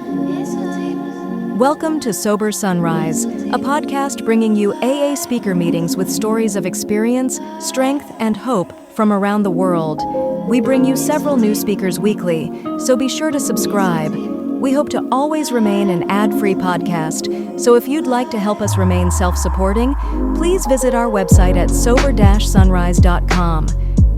Welcome to Sober Sunrise, a podcast bringing you AA speaker meetings with stories of experience, strength, and hope from around the world. We bring you several new speakers weekly, so be sure to subscribe. We hope to always remain an ad-free podcast, so if you'd like to help us remain self-supporting, please visit our website at sober-sunrise.com.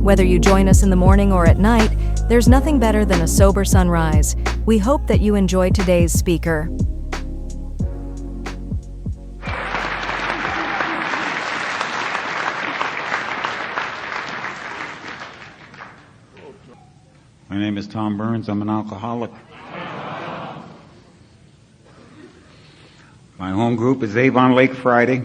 Whether you join us in the morning or at night, there's nothing better than a sober sunrise. We hope that you enjoy today's speaker. My name is Tom Burns. I'm an alcoholic. My home group is Avon Lake Friday.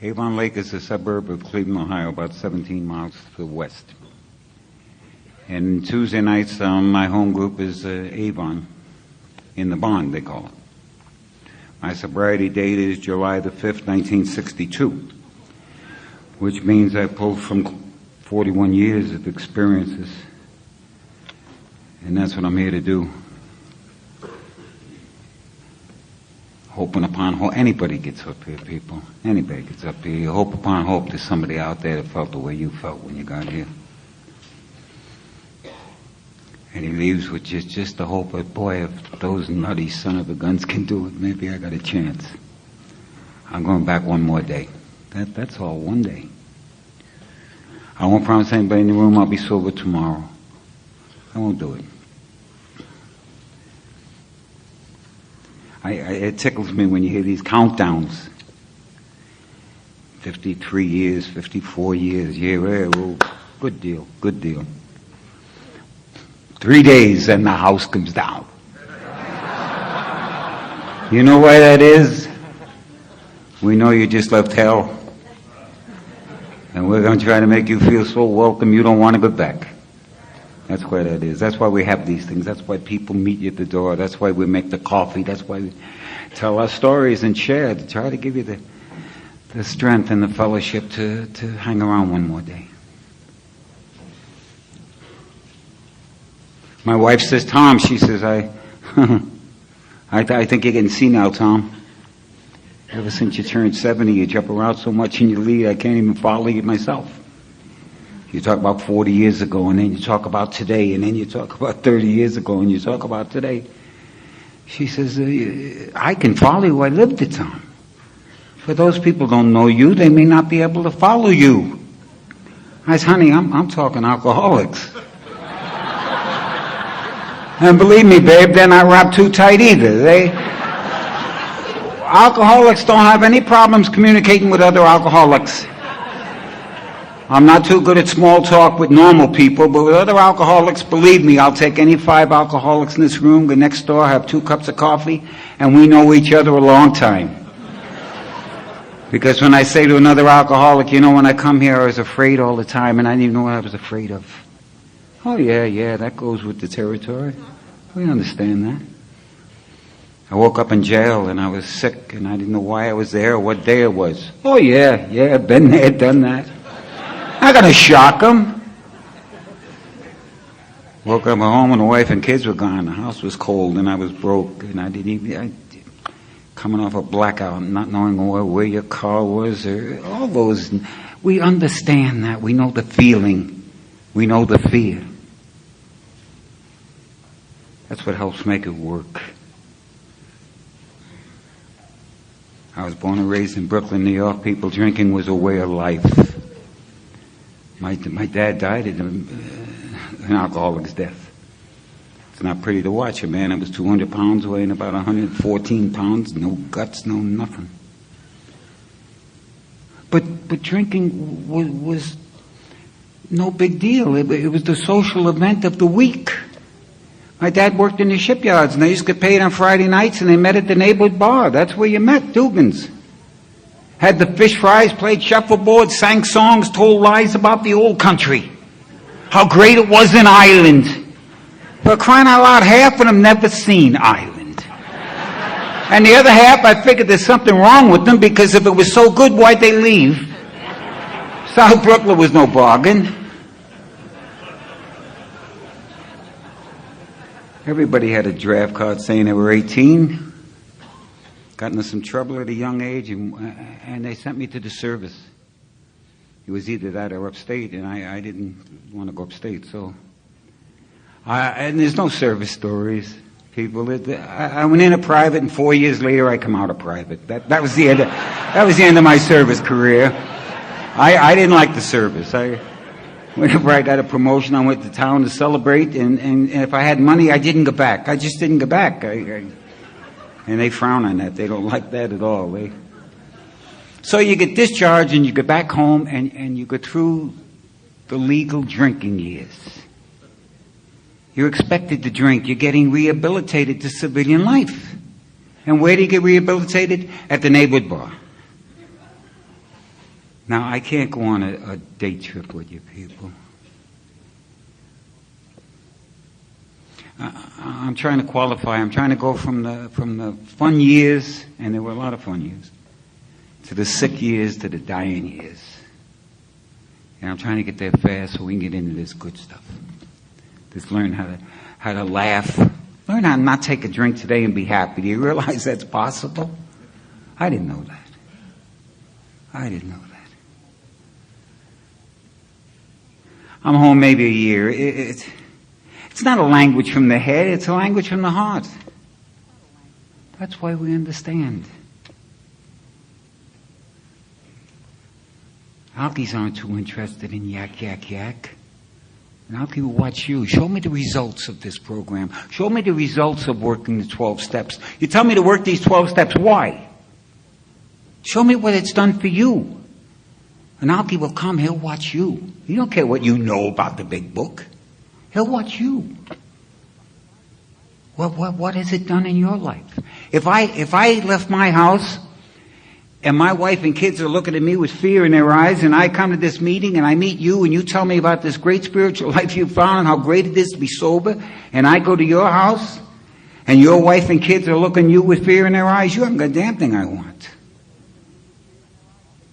Avon Lake is a suburb of Cleveland, Ohio, about 17 miles to the west. And Tuesday nights, my home group is Avon, in the Bond, they call it. My sobriety date is July the 5th, 1962, which means I pulled from 41 years of experiences. And that's what I'm here to do. Hoping upon hope. Anybody gets up here, people. Anybody gets up here. You hope upon hope there's somebody out there that felt the way you felt when you got here. And he leaves with just the hope that, boy, if those nutty son of a guns can do it, maybe I got a chance. I'm going back one more day. That's all, one day. I won't promise anybody in the room I'll be sober tomorrow. I won't do it. It tickles me when you hear these countdowns. 53 years, 54 years, yeah, well, good deal, good deal. 3 days and the house comes down. You know why that is? We know you just left hell. And we're going to try to make you feel so welcome you don't want to go back. That's why that is. That's why we have these things. That's why people meet you at the door. That's why we make the coffee. That's why we tell our stories and share to try to give you the strength and the fellowship to hang around one more day. My wife says, Tom, she says, I think you're getting senile, Tom. Ever since you turned 70, you jump around so much in your lead, I can't even follow you myself. You talk about 40 years ago, and then you talk about today, and then you talk about 30 years ago, and you talk about today. She says, I can follow you. I lived it, Tom. For those people who don't know you, they may not be able to follow you. I said, honey, I'm talking alcoholics. And believe me, babe, they're not wrapped too tight either. Alcoholics don't have any problems communicating with other alcoholics. I'm not too good at small talk with normal people, but with other alcoholics, believe me, I'll take any 5 alcoholics in this room, go next door, have 2 cups of coffee, and we know each other a long time. Because when I say to another alcoholic, you know, when I come here, I was afraid all the time, and I didn't even know what I was afraid of. Oh, yeah, that goes with the territory. We understand that. I woke up in jail, and I was sick, and I didn't know why I was there or what day it was. Oh, yeah, been there, done that. I gotta shock them. Woke up at home and the wife and kids were gone. The house was cold and I was broke and I didn't even, coming off a blackout and not knowing where your car was or all those. We understand that. We know the feeling. We know the fear. That's what helps make it work. I was born and raised in Brooklyn, New York. People, drinking was a way of life. My dad died in an alcoholic's death. It's not pretty to watch. A man that was 200 pounds weighing about 114 pounds, no guts, no nothing. But drinking was no big deal. It was the social event of the week. My dad worked in the shipyards, and they used to get paid on Friday nights, and they met at the neighborhood bar. That's where you met, Dugan's. Had the fish fries, played shuffleboard, sang songs, told lies about the old country. How great it was in Ireland. For crying out loud, half of them never seen Ireland. And the other half, I figured there's something wrong with them, because if it was so good, why'd they leave? South Brooklyn was no bargain. Everybody had a draft card saying they were 18. Got into some trouble at a young age, and they sent me to the service. It was either that or upstate, and I didn't want to go upstate, so... and there's no service stories, people. I went in a private, and 4 years later I come out of private. That was the end of my service career. I didn't like the service. Whenever I got a promotion, I went to town to celebrate, and if I had money, I didn't go back. I just didn't go back. And they frown on that. They don't like that at all. So you get discharged, and you get back home, and you go through the legal drinking years. You're expected to drink. You're getting rehabilitated to civilian life. And where do you get rehabilitated? At the neighborhood bar. Now, I can't go on a day trip with you people. I'm trying to qualify. I'm trying to go from the fun years, and there were a lot of fun years, to the sick years, to the dying years. And I'm trying to get there fast so we can get into this good stuff. Just learn how to laugh. Learn how to not take a drink today and be happy. Do you realize that's possible? I didn't know that. I'm home maybe a year. It's not a language from the head, it's a language from the heart. That's why we understand. Alkies aren't too interested in yak, yak, yak. And Alkie will watch you. Show me the results of this program. Show me the results of working the 12 steps. You tell me to work these 12 steps. Why? Show me what it's done for you. And Alkie will come. He'll watch you. He don't care what you know about the big book. He'll watch you. What has it done in your life? If I left my house and my wife and kids are looking at me with fear in their eyes, and I come to this meeting and I meet you and you tell me about this great spiritual life you found and how great it is to be sober, and I go to your house and your wife and kids are looking at you with fear in their eyes, you haven't got a damn thing I want.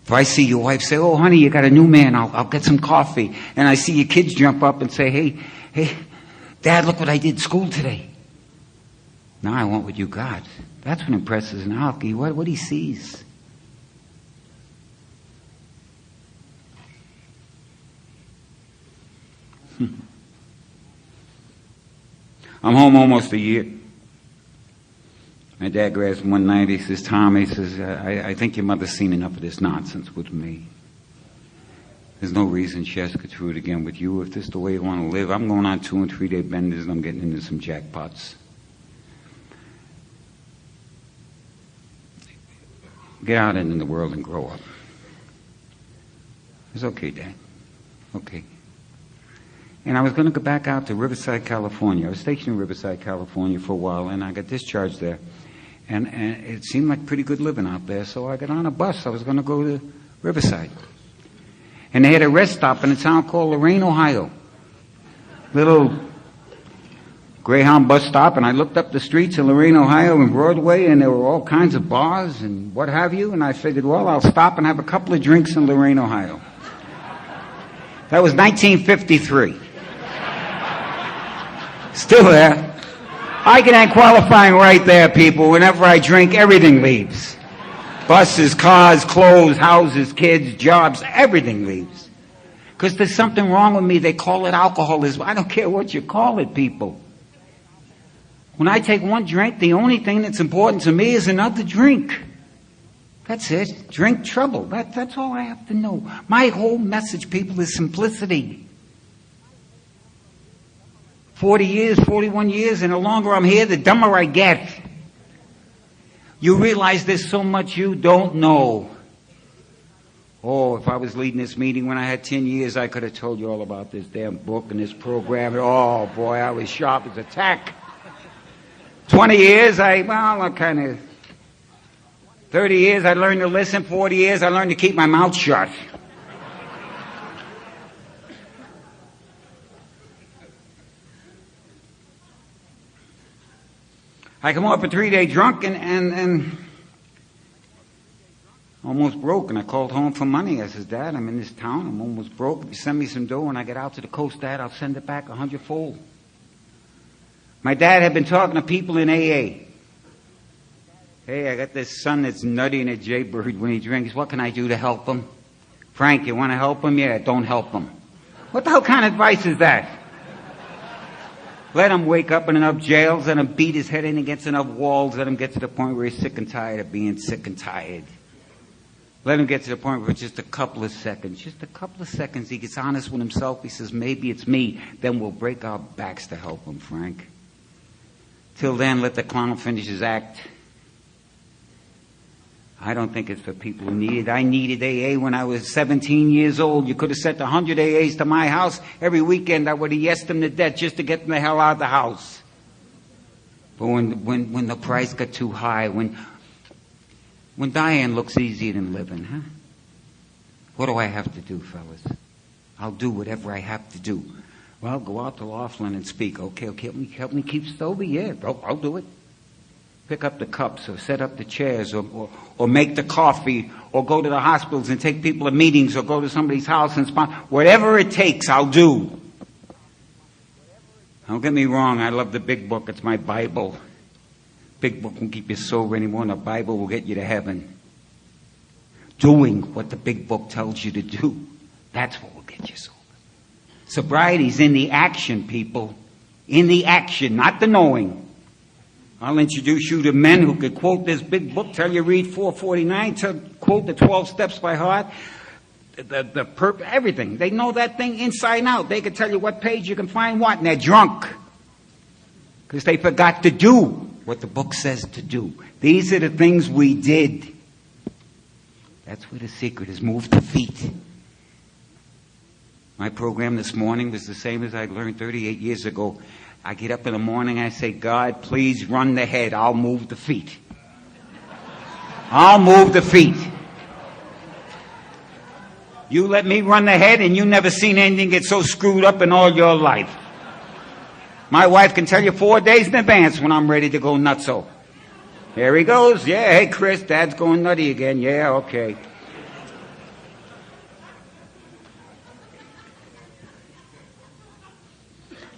If I see your wife say, "Oh, honey, you got a new man, I'll get some coffee," and I see your kids jump up and say, hey, Dad, look what I did at school today. Now I want what you got. That's what impresses an alkie, what he sees. I'm home almost a year. My dad grabs one night, he says, "Tom," he says, I think your mother's seen enough of this nonsense with me. There's no reason she has to go through it again with you. If this is the way you want to live, I'm going on 2- and 3-day benders and I'm getting into some jackpots. Get out into the world and grow up. It's okay, Dad. Okay. And I was going to go back out to Riverside, California. I was stationed in Riverside, California for a while, and I got discharged there. And it seemed like pretty good living out there, so I got on a bus. I was going to go to Riverside. And they had a rest stop in a town called Lorain, Ohio. Little Greyhound bus stop, and I looked up the streets of Lorain, Ohio and Broadway, and there were all kinds of bars and what have you, and I figured, well, I'll stop and have a couple of drinks in Lorain, Ohio. That was 1953. Still there. I can add qualifying right there, people. Whenever I drink, everything leaves. Buses, cars, clothes, houses, kids, jobs, everything leaves. Because there's something wrong with me. They call it alcoholism. I don't care what you call it, people. When I take one drink, the only thing that's important to me is another drink. That's it. Drink trouble. That's all I have to know. My whole message, people, is simplicity. 40 years, 41 years, and the longer I'm here, the dumber I get. You realize there's so much you don't know. Oh, if I was leading this meeting when I had 10 years, I could have told you all about this damn book and this program. Oh, boy, I was sharp as a tack. 20 year,s I kind of... 30 years, I learned to listen. 40 years, I learned to keep my mouth shut. I come up a 3-day drunk and almost broke, and I called home for money. I says, "Dad, I'm in this town. I'm almost broke. If you send me some dough when I get out to the coast, Dad, I'll send it back 100-fold. My dad had been talking to people in AA. Hey, I got this son that's nutty and a jaybird when he drinks. What can I do to help him? Frank, you want to help him? Yeah, don't help him. What the hell kind of advice is that? Let him wake up in enough jails, let him beat his head in against enough walls, let him get to the point where he's sick and tired of being sick and tired. Let him get to the point where just a couple of seconds, he gets honest with himself, he says, maybe it's me, then we'll break our backs to help him, Frank. Till then, let the clown finish his act. I don't think it's for people who need it. I needed AA when I was 17 years old. You could have sent 100 AAs to my house. Every weekend I would have yesed them to death just to get them the hell out of the house. But when the price got too high, when dying looks easier than living, huh? What do I have to do, fellas? I'll do whatever I have to do. Well, go out to Laughlin and speak. Okay, help me keep sober? Yeah, I'll do it. Pick up the cups or set up the chairs or make the coffee or go to the hospitals and take people to meetings or go to somebody's house and sponsor. Whatever it takes, I'll do. Don't get me wrong, I love the big book. It's my Bible. Big book won't keep you sober anymore, and the Bible will get you to heaven. Doing what the big book tells you to do, that's what will get you sober. Sobriety's in the action, people. In the action, not the knowing. I'll introduce you to men who could quote this big book, tell you read 449, quote the 12 steps by heart, everything. They know that thing inside and out. They can tell you what page you can find what, and they're drunk. Because they forgot to do what the book says to do. These are the things we did. That's where the secret is. Move the feet. My program this morning was the same as I learned 38 years ago. I get up in the morning, I say, God, please run the head. I'll move the feet. I'll move the feet. You let me run the head and you never seen anything get so screwed up in all your life. My wife can tell you 4 days in advance when I'm ready to go nutso. There he goes. Yeah, hey, Chris, Dad's going nutty again. Yeah, okay.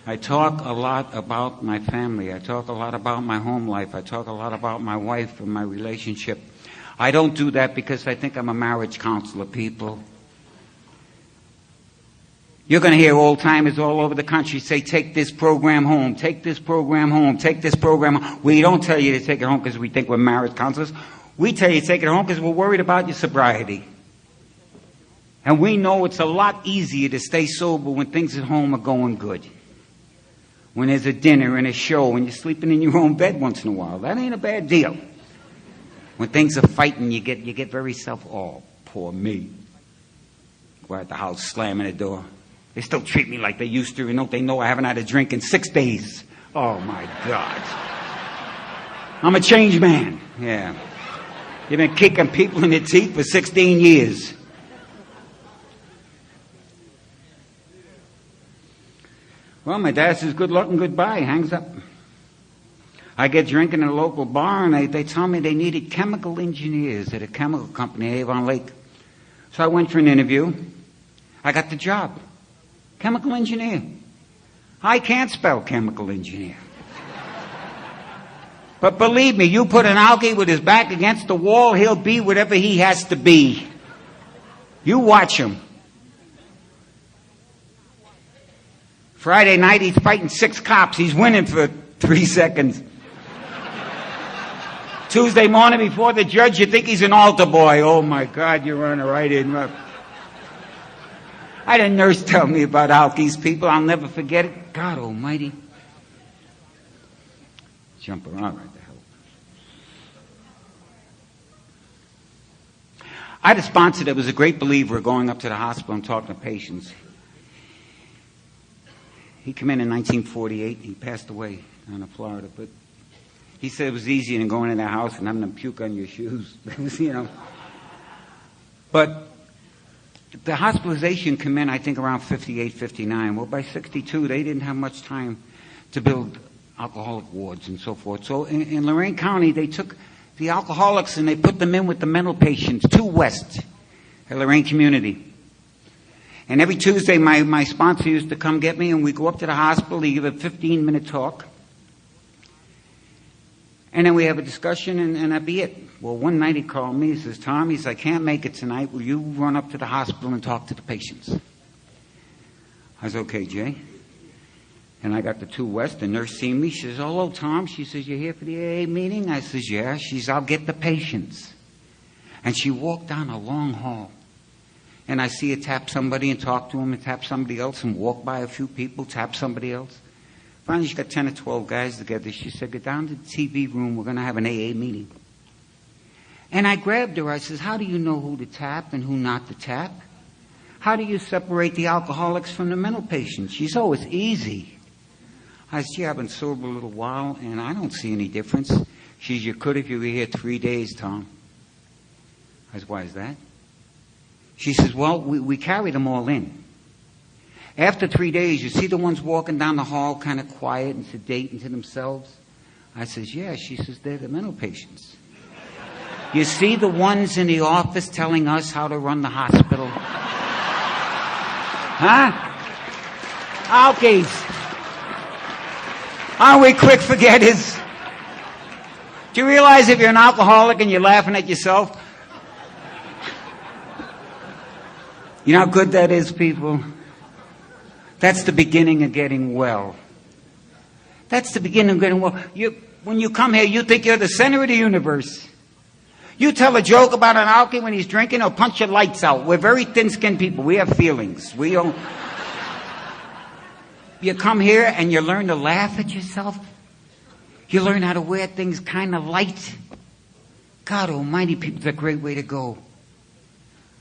I talk a lot about my family. I talk a lot about my home life. I talk a lot about my wife and my relationship. I don't do that because I think I'm a marriage counselor, people. You're going to hear old-timers all over the country say, take this program home, take this program home, take this program home. We don't tell you to take it home because we think we're marriage counselors. We tell you to take it home because we're worried about your sobriety. And we know it's a lot easier to stay sober when things at home are going good. When there's a dinner and a show and you're sleeping in your own bed once in a while. That ain't a bad deal. When things are fighting, you get very oh, poor me. Go out the house, slamming the door. They still treat me like they used to, and don't they know I haven't had a drink in 6 days? Oh, my God. I'm a changed man. Yeah. You've been kicking people in the teeth for 16 years. Well, my dad says, good luck and goodbye. Hangs up. I get drinking in a local bar, and they tell me they needed chemical engineers at a chemical company in Avon Lake. So I went for an interview. I got the job. Chemical engineer. I can't spell chemical engineer. But believe me, you put an alkie with his back against the wall, he'll be whatever he has to be. You watch him. Friday night, he's fighting 6 cops. He's winning for 3 seconds. Tuesday morning before the judge, you think he's an altar boy. Oh, my God, you're running right in. I had a nurse tell me about alkies, people. I'll never forget it. God almighty. Jump around right the hell. I had a sponsor that was a great believer going up to the hospital and talking to patients. He came in 1948. He passed away down in Florida. But he said it was easier than going in the house and having them puke on your shoes. But the hospitalization came in, I think, around 58, 59. Well, by 62, they didn't have much time to build alcoholic wards and so forth. So in Lorain County, they took the alcoholics and they put them in with the mental patients, 2 West, at Lorain Community. And every Tuesday, my sponsor used to come get me, and we go up to the hospital. He give a 15-minute talk. And then we have a discussion, and that'd be it. Well, one night he called me. He says, Tom, he says, I can't make it tonight. Will you run up to the hospital and talk to the patients? I was, okay, Jay. And I got the 2 West. The nurse seen me. She says, hello, Tom. She says, you here for the AA meeting? I says, yeah. She says, I'll get the patients. And she walked down a long hall. And I see her tap somebody and talk to him and tap somebody else and walk by a few people, tap somebody else. Finally, she got 10 or 12 guys together. She said, go down to the TV room. We're going to have an AA meeting. And I grabbed her. I says, how do you know who to tap and who not to tap? How do you separate the alcoholics from the mental patients? She says, oh, it's easy. I said, gee, I've been sober a little while, and I don't see any difference. She says, you could if you were here 3 days, Tom. I said, why is that? She says, well, we carry them all in. After 3 days, you see the ones walking down the hall kind of quiet and sedate to themselves? I says, yeah. She says, they're the mental patients. You see the ones in the office telling us how to run the hospital? Huh? Alkies. Aren't we quick forgetters? Do you realize if you're an alcoholic and you're laughing at yourself? You know how good that is, people? That's the beginning of getting well. That's the beginning of getting well. When you come here, you think you're the center of the universe. You tell a joke about an alkie when he's drinking, he'll punch your lights out. We're very thin-skinned people. We have feelings. We don't... You come here and you learn to laugh at yourself. You learn how to wear things kind of light. God almighty, people, it's a great way to go.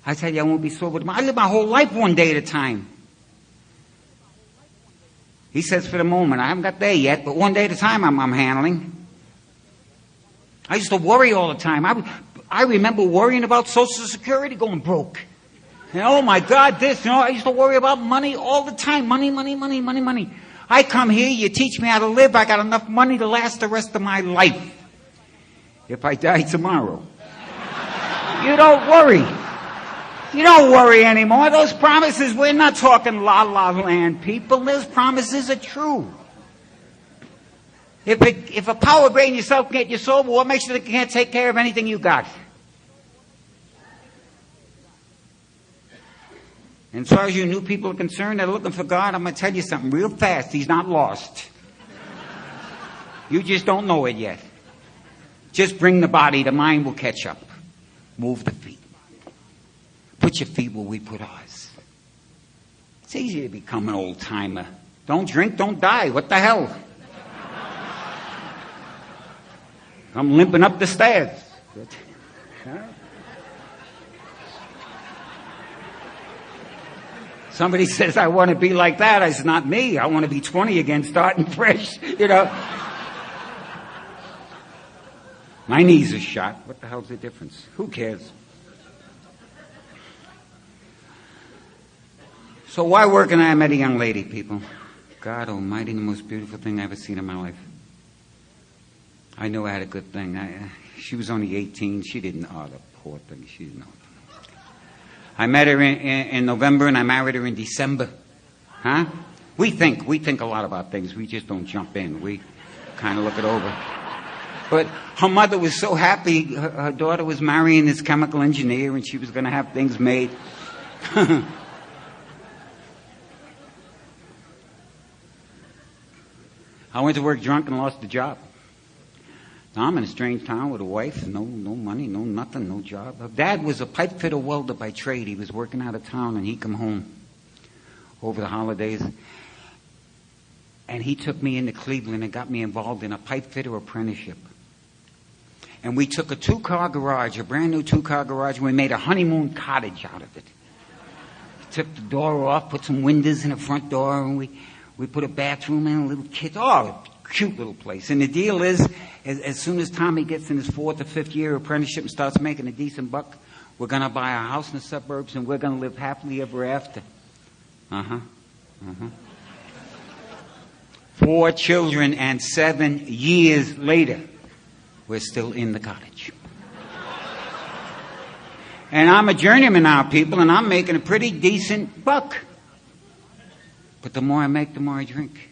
I tell you, I won't be sober tomorrow. I live my whole life one day at a time. He says for the moment, I haven't got there yet, but one day at a time I'm handling. I used to worry all the time. I remember worrying about Social Security going broke. And, oh my God, this, I used to worry about money all the time. Money. I come here, you teach me how to live, I got enough money to last the rest of my life. If I die tomorrow. You don't worry. You don't worry anymore. Those promises, we're not talking la-la land, people. Those promises are true. If a power brain yourself can get you sober, what makes you think you can't take care of anything you got? And as far as you new people are concerned that are looking for God, I'm going to tell you something real fast. He's not lost. You just don't know it yet. Just bring the body. The mind will catch up. Move the feet. Put your feet where we put ours. It's easy to become an old-timer. Don't drink, don't die. What the hell? I'm limping up the stairs. Somebody says, I want to be like that. I said, not me. I want to be 20 again, starting fresh, My knees are shot. What the hell's the difference? Who cares? So why working? I met a young lady, people. God almighty, the most beautiful thing I've ever seen in my life. I knew I had a good thing. She was only 18. She didn't know. Oh, the poor thing. She didn't know. I met her in November and I married her in December. Huh? We think a lot about things. We just don't jump in. We kind of look it over. But her mother was so happy. Her daughter was marrying this chemical engineer and she was going to have things made. I went to work drunk and lost the job. Now I'm in a strange town with a wife, no money, no nothing, no job. Her dad was a pipe fitter welder by trade. He was working out of town and he come home over the holidays. And he took me into Cleveland and got me involved in a pipe fitter apprenticeship. And we took a 2-car garage, a brand new 2-car garage, and we made a honeymoon cottage out of it. We took the door off, put some windows in the front door, and we put a bathroom in, a little kitchen. Oh, cute little place. And the deal is, as soon as Tommy gets in his 4th or 5th year apprenticeship and starts making a decent buck, we're going to buy a house in the suburbs and we're going to live happily ever after. 4 children and 7 years later, we're still in the cottage. And I'm a journeyman now, people, and I'm making a pretty decent buck. But the more I make, the more I drink.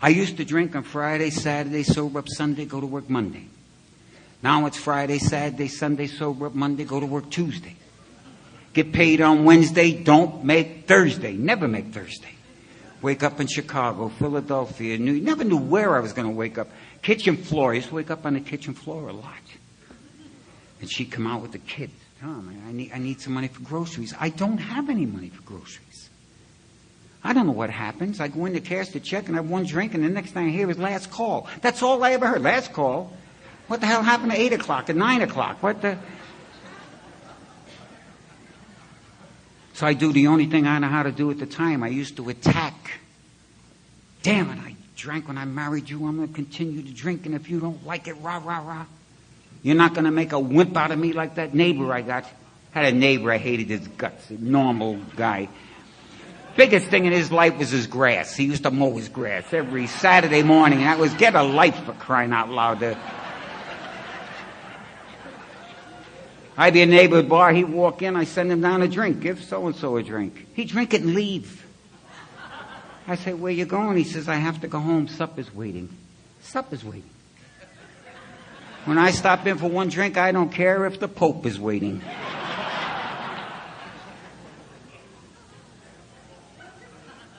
I used to drink on Friday, Saturday, sober up Sunday, go to work Monday. Now it's Friday, Saturday, Sunday, sober up Monday, go to work Tuesday. Get paid on Wednesday, don't make Thursday. Never make Thursday. Wake up in Chicago, Philadelphia, never knew where I was going to wake up. Kitchen floor. I used to wake up on the kitchen floor a lot. And she'd come out with the kids. Tom, I need some money for groceries. I don't have any money for groceries. I don't know what happens. I go in to cash the check and I have one drink, and the next thing I hear is last call. That's all I ever heard. Last call? What the hell happened at 8 o'clock, at 9 o'clock? What the... So I do the only thing I know how to do at the time. I used to attack. Damn it, I drank when I married you. I'm going to continue to drink, and if you don't like it, rah, rah, rah. You're not going to make a wimp out of me like that neighbor I got. Had a neighbor, I hated his guts, a normal guy. Biggest thing in his life was his grass. He used to mow his grass every Saturday morning. That was get a life, for crying out loud. I'd be a neighbor at a bar, he'd walk in, I send him down a drink, give so-and-so a drink. He'd drink it and leave. I say, where you going? He says, I have to go home, supper's waiting. Supper's waiting. When I stop in for one drink, I don't care if the Pope is waiting.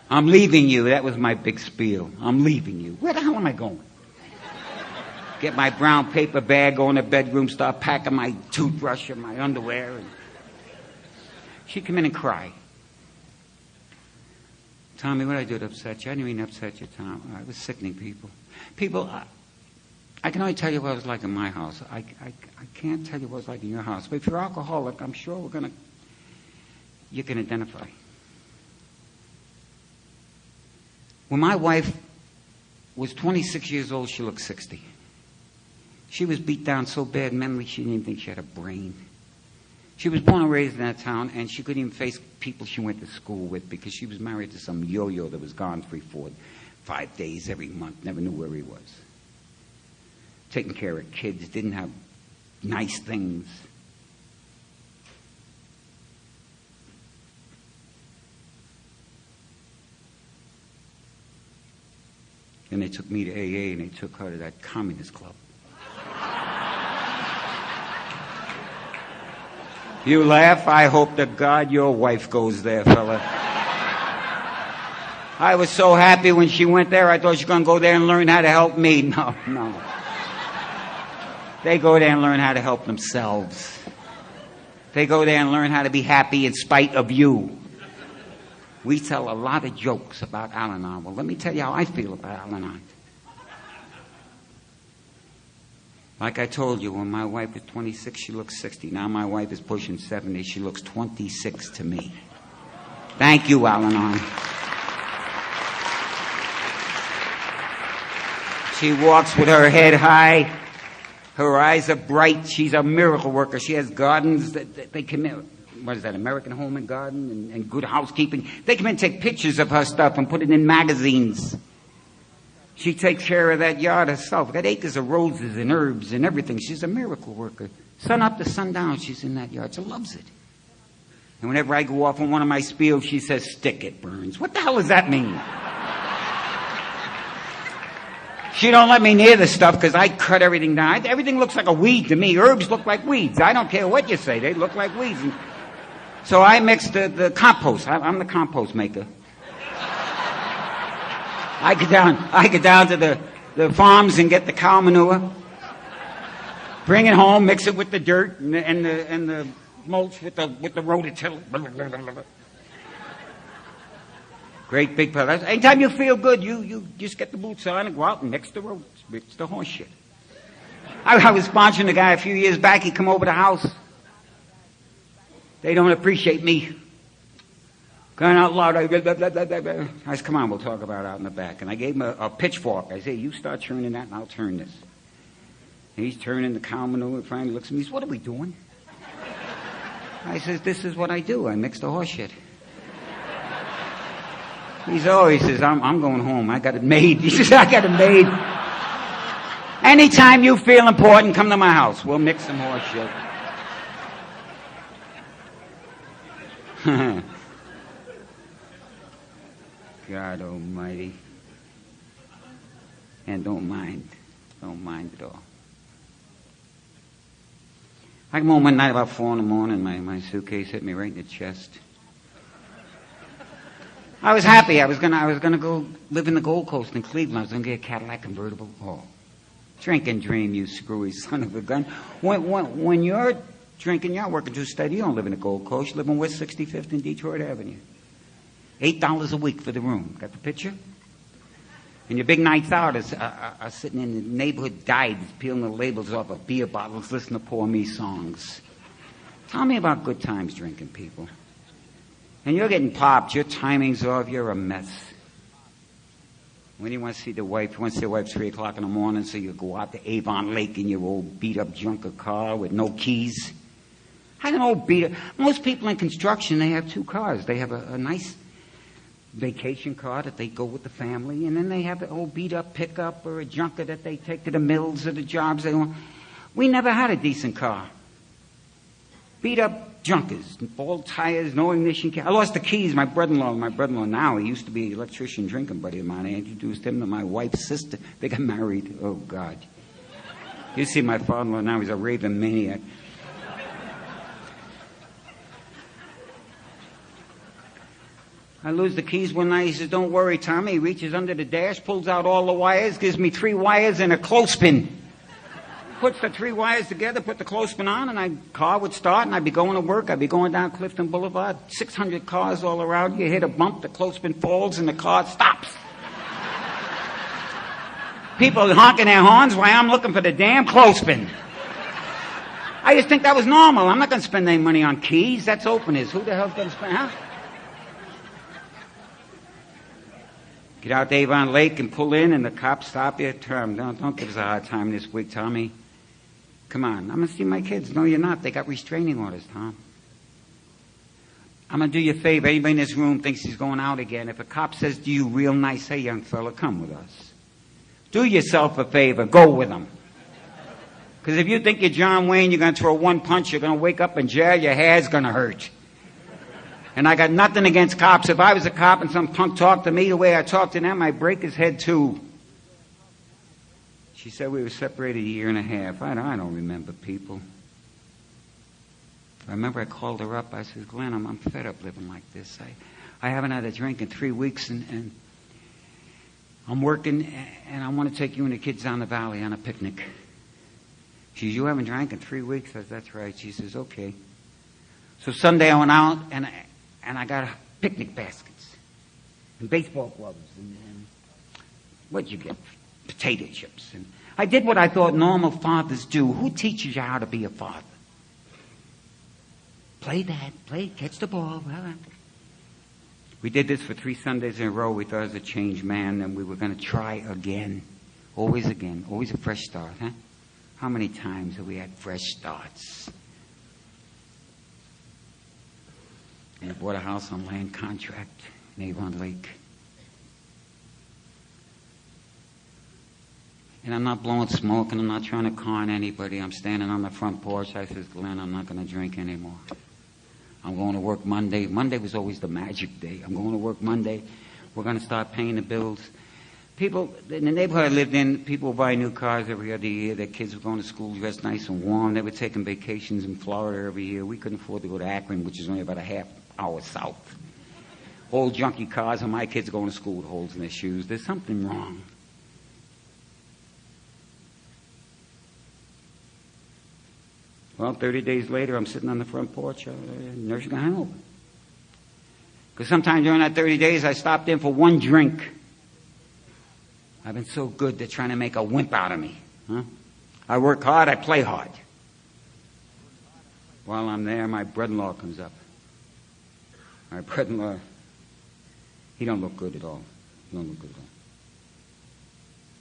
I'm leaving you. That was my big spiel. I'm leaving you. Where the hell am I going? Get my brown paper bag, go in the bedroom, start packing my toothbrush and my underwear. And she'd come in and cry. Tommy, what did I do to upset you? I didn't mean to upset you, Tom. I was sickening people. People, I can only tell you what it was like in my house. I can't tell you what it's like in your house. But if you're alcoholic, I'm sure you can identify. When my wife was 26 years old, she looked 60. She was beat down so bad mentally, she didn't even think she had a brain. She was born and raised in that town, and she couldn't even face people she went to school with because she was married to some yo-yo that was gone 3, 4, 5 days every month, never knew where he was. Taking care of kids, didn't have nice things. And they took me to AA, and they took her to that communist club. You laugh? I hope to God your wife goes there, fella. I was so happy when she went there. I thought she was going to go there and learn how to help me. No. They go there and learn how to help themselves. They go there and learn how to be happy in spite of you. We tell a lot of jokes about Al-Anon. Well, let me tell you how I feel about Al-Anon. Like I told you, when my wife was 26, she looks 60. Now my wife is pushing 70. She looks 26 to me. Thank you, Al-Anon. She walks with her head high. Her eyes are bright. She's a miracle worker. She has gardens that they come in. What is that, American Home and Garden and Good Housekeeping? They come in and take pictures of her stuff and put it in magazines. She takes care of that yard herself. Got acres of roses and herbs and everything. She's a miracle worker. Sun up to sundown, she's in that yard. She loves it. And whenever I go off on one of my spiels, she says, stick it, Burns. What the hell does that mean? She don't let me near the stuff because I cut everything down. Everything looks like a weed to me. Herbs look like weeds. I don't care what you say. They look like weeds. And so I mix the compost. I'm the compost maker. I get down to the farms and get the cow manure, bring it home, mix it with the dirt and the mulch with the rototiller. Great big pile. Anytime you feel good, you just get the boots on and go out and mix the roads, mix the horse shit. I was sponsoring a guy a few years back. He come over the house. They don't appreciate me. Going out loud, I said, come on, we'll talk about it out in the back. And I gave him a pitchfork. I said, you start turning that and I'll turn this. And he's turning the cow manure and finally looks at me. He says, what are we doing? I says, this is what I do. I mix the horse shit. He says, I'm going home. I got it made. He says, I got it made. Anytime you feel important, come to my house. We'll mix some horse shit. God almighty. and don't mind at all. I come home one night about 4 in the morning, my suitcase hit me right in the chest. I was happy. I was gonna go live in the Gold Coast in Cleveland. I was gonna get a Cadillac convertible. Oh, drink and dream, you screwy son of a gun. When you're drinking, you're working too steady. You don't live in the Gold Coast. You live on West 65th and Detroit Avenue. $8 a week for the room. Got the picture? And your big nights out are sitting in the neighborhood dives, peeling the labels off of beer bottles, listening to Poor Me songs. Tell me about good times drinking, people. And you're getting popped. Your timing's off. You're a mess. When you want to see the wife, you want to see the wife 3 o'clock in the morning, so you go out to Avon Lake in your old beat-up junker car with no keys. I don't know, beat-up. Most people in construction, they have 2 cars. They have a nice vacation car that they go with the family, and then they have an old beat-up pickup or a junker that they take to the mills or the jobs they want. We never had a decent car. Beat-up junkers, bald tires, no ignition. I lost the keys. My brother-in-law now, he used to be an electrician drinking buddy of mine. I introduced him to my wife's sister. They got married. Oh, God. You see my father-in-law now, he's a raving maniac. I lose the keys one night. He says, "Don't worry, Tommy." He reaches under the dash, pulls out all the wires, gives me 3 wires and a clothespin. Puts the 3 wires together, put the clothespin on, and the car would start, and I'd be going to work. I'd be going down Clifton Boulevard, 600 cars all around. You hit a bump, the clothespin falls, and the car stops. People honking their horns while I'm looking for the damn clothespin. I just think that was normal. I'm not going to spend any money on keys. That's openers. Who the hell's going to spend, huh? Get out to Avon Lake and pull in, and the cops stop you. Don't give us a hard time this week, Tommy. Come on, I'm going to see my kids. No, you're not. They got restraining orders, Tom. I'm going to do you a favor. Anybody in this room thinks he's going out again. If a cop says to you real nice, "Hey, young fella, come with us." Do yourself a favor. Go with him. Because if you think you're John Wayne, you're going to throw one punch, you're going to wake up in jail, your hair's going to hurt. And I got nothing against cops. If I was a cop and some punk talked to me the way I talked to them, I'd break his head too. She said we were separated 1.5 years. I don't remember, people. I remember I called her up. I said, "Glenn, I'm fed up living like this. I haven't had a drink in 3 weeks, and I'm working, and I want to take you and the kids down the valley on a picnic." She says, "You haven't drank in 3 weeks?" I said, "That's right." She says, "Okay." So Sunday I went out, and I got picnic baskets and baseball gloves and what'd you get? Potato chips. And I did what I thought normal fathers do. Who teaches you how to be a father? Play that. Catch the ball. Well, we did this for 3 Sundays in a row. We thought it was a changed man, and we were going to try again. Always again. Always a fresh start, huh? How many times have we had fresh starts? And I bought a house on land contract in Avon Lake. And I'm not blowing smoke, and I'm not trying to con anybody. I'm standing on the front porch. I says, "Glenn, I'm not going to drink anymore. I'm going to work Monday." Monday was always the magic day. I'm going to work Monday. We're going to start paying the bills. People, in the neighborhood I lived in, people would buy new cars every other year. Their kids were going to school dressed nice and warm. They were taking vacations in Florida every year. We couldn't afford to go to Akron, which is only about a half hour south. Old junky cars, and my kids are going to school with holes in their shoes. There's something wrong. Well, 30 days later, I'm sitting on the front porch. Nursing a hangover. Because sometime during that 30 days, I stopped in for 1 drink. I've been so good, they're trying to make a wimp out of me. Huh? I work hard, I play hard. While I'm there, my brother-in-law comes up. My brother-in-law, he don't look good at all. He don't look good at all.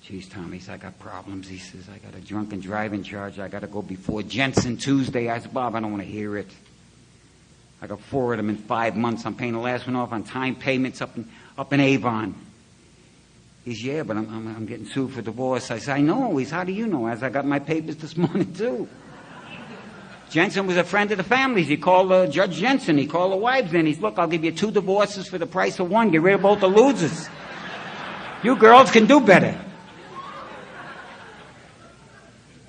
"Geez, Tom," he said, "I got problems." He says, "I got a drunken driving charge. I got to go before Jensen Tuesday." I said, "Bob, I don't want to hear it. I got 4 of them in 5 months. I'm paying the last one off on time payments up in Avon." He says, "Yeah, but I'm getting sued for divorce." I said, "I know." He says, "How do you know?" As I got my papers this morning, too. Jensen was a friend of the family's. He called Judge Jensen. He called the wives in. He said, "Look, I'll give you 2 divorces for the price of 1. Get rid of both the losers. You girls can do better."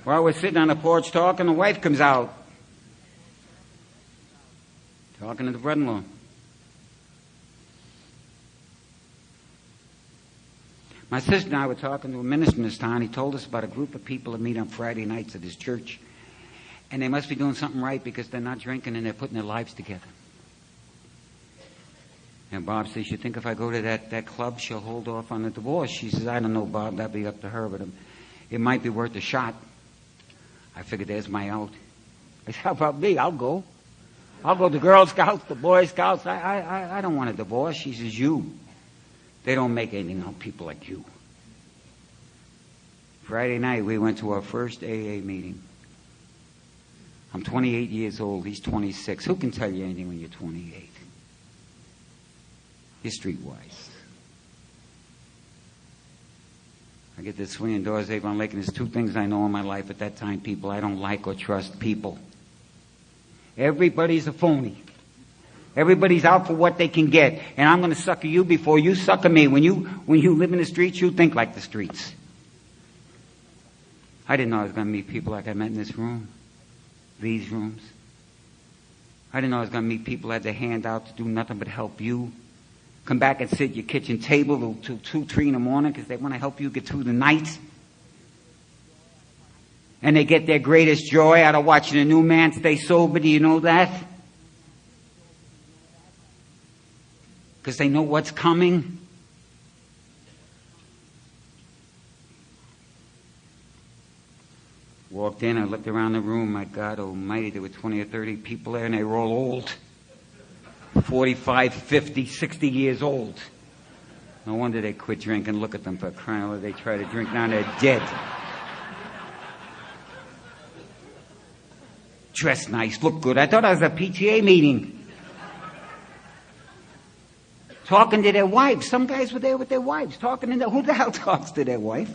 While we're sitting on the porch talking, the wife comes out. Talking to the brother-in-law. My sister and I were talking to a minister in this town. He told us about a group of people that meet on Friday nights at his church. And they must be doing something right because they're not drinking and they're putting their lives together. And Bob says, you think if I go to that club, she'll hold off on the divorce? She says, I don't know, Bob. That'd be up to her, but it might be worth a shot. I figured there's my out. I said, how about me? I'll go. I'll go to Girl Scouts, the Boy Scouts. I don't want a divorce. She says, you. They don't make anything out of people like you. Friday night, we went to our first AA meeting. I'm 28 years old. He's 26. Who can tell you anything when you're 28? You're streetwise. I get this swinging doors, Avon Lake, and there's two things I know in my life at that time, people. I don't like or trust people. Everybody's a phony. Everybody's out for what they can get. And I'm going to sucker you before you sucker me. When you live in the streets, you think like the streets. I didn't know I was going to meet people like I met in this room. These rooms. I didn't know I was going to meet people that had their hand out to do nothing but help you. Come back and sit at your kitchen table till 2, 3 in the morning because they want to help you get through the night. And they get their greatest joy out of watching a new man stay sober. Do you know that? Because they know what's coming. Walked in, I looked around the room. My God almighty, there were 20 or 30 people there, and they were all old. 45, 50, 60 years old. No wonder they quit drinking. Look at them for crying out loud. They try to drink now, they're dead. Dressed nice, look good. I thought I was at a PTA meeting. Talking to their wives. Some guys were there with their wives. Talking to who the hell talks to their wife?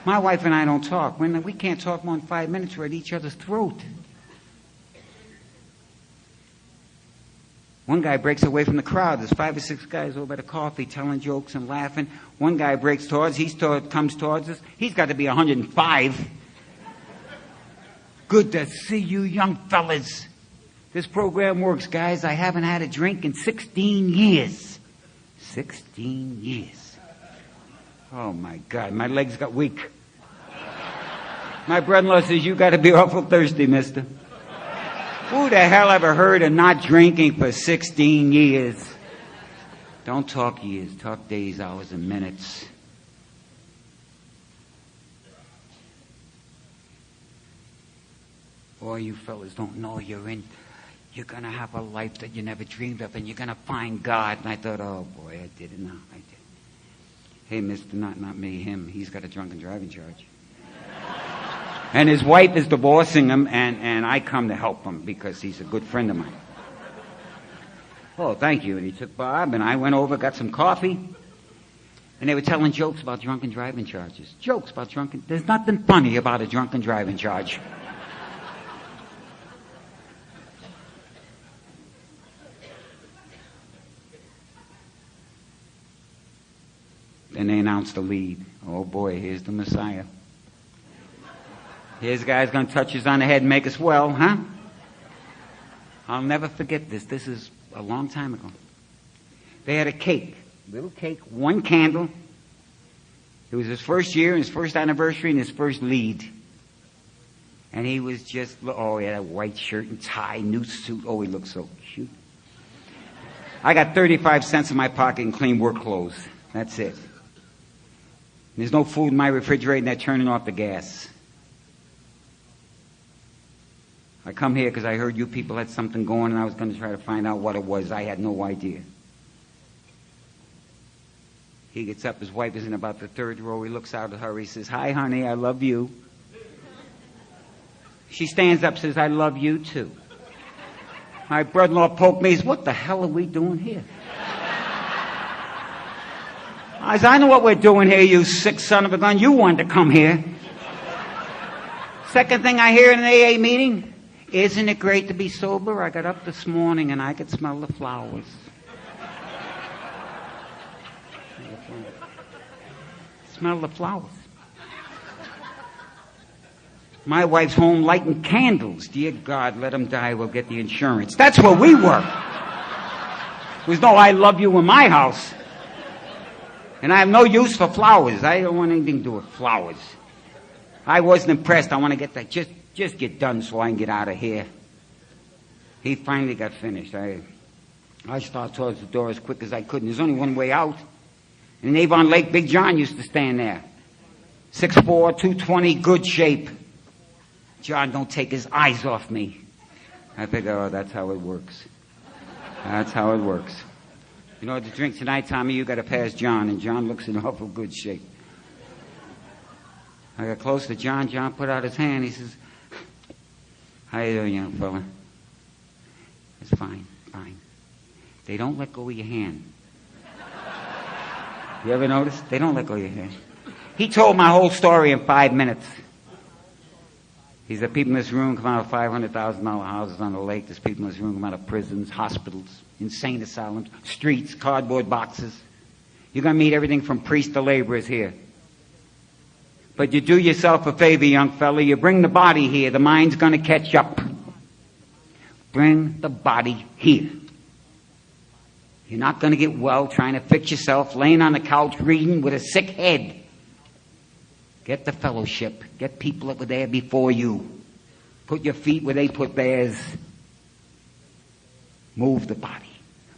My wife and I don't talk. We can't talk more than 5 minutes. We're at each other's throat. One guy breaks away from the crowd. There's 5 or 6 guys over at a coffee telling jokes and laughing. One guy breaks towards, comes towards us. He's got to be 105. Good to see you young fellas. This program works, guys. I haven't had a drink in 16 years. 16 years. Oh, my God. My legs got weak. My brother-in-law says, you got to be awful thirsty, mister. Who the hell ever heard of not drinking for 16 years? Don't talk years. Talk days, hours, and minutes. Boy, you fellas don't know you're going to have a life that you never dreamed of, and you're going to find God. And I thought, oh, boy, I did it now. I did. Hey, mister, not me, him. He's got a drunken driving charge. And his wife is divorcing him, and I come to help him because he's a good friend of mine. Oh, thank you. And he took Bob, and I went over, got some coffee, and they were telling jokes about drunken driving charges. Jokes about drunken... There's nothing funny about a drunken driving charge. Then they announced the lead. Oh, boy, here's the Messiah. Here's a guy who's going to touch us on the head and make us well, huh? I'll never forget this. This is a long time ago. They had a cake, little cake, one candle. It was his first year, his first anniversary, and his first lead. And he was just, oh, he had a white shirt and tie, new suit. Oh, he looked so cute. I got 35 cents in my pocket and clean work clothes. That's it. There's no food in my refrigerator, and they're turning off the gas. I come here because I heard you people had something going, and I was going to try to find out what it was. I had no idea. He gets up. His wife is in about the third row. He looks out at her. He says, hi, honey, I love you. She stands up and says, I love you, too. My brother-in-law poked me. He says, what the hell are we doing here? I said, I know what we're doing here, you sick son of a gun. You wanted to come here. Second thing I hear in an AA meeting, isn't it great to be sober? I got up this morning and I could smell the flowers. Smell the flowers. My wife's home lighting candles. Dear God, let him die. We'll get the insurance. That's where we were. There's no I love you in my house. And I have no use for flowers. I don't want anything to do with flowers. I wasn't impressed. I want to get that. Just get done so I can get out of here. He finally got finished. I started towards the door as quick as I could. And there's only one way out. In Avon Lake, Big John used to stand there. 6'4", 220, good shape. John don't take his eyes off me. I figure, oh, that's how it works. That's how it works. You know, to drink tonight, Tommy, you got to pass John, and John looks in awful good shape. I got close to John. John put out his hand. He says, how you doing, young fella? It's fine, fine. They don't let go of your hand. You ever notice? They don't let go of your hand. He told my whole story in 5 minutes. He said, people in this room come out of $500,000 houses on the lake. There's people in this room come out of prisons, hospitals, insane asylums, streets, cardboard boxes. You're going to meet everything from priests to laborers here. But you do yourself a favor, young fella. You bring the body here. The mind's going to catch up. Bring the body here. You're not going to get well trying to fix yourself, laying on the couch reading with a sick head. Get the fellowship. Get people that were there before you. Put your feet where they put theirs. Move the body.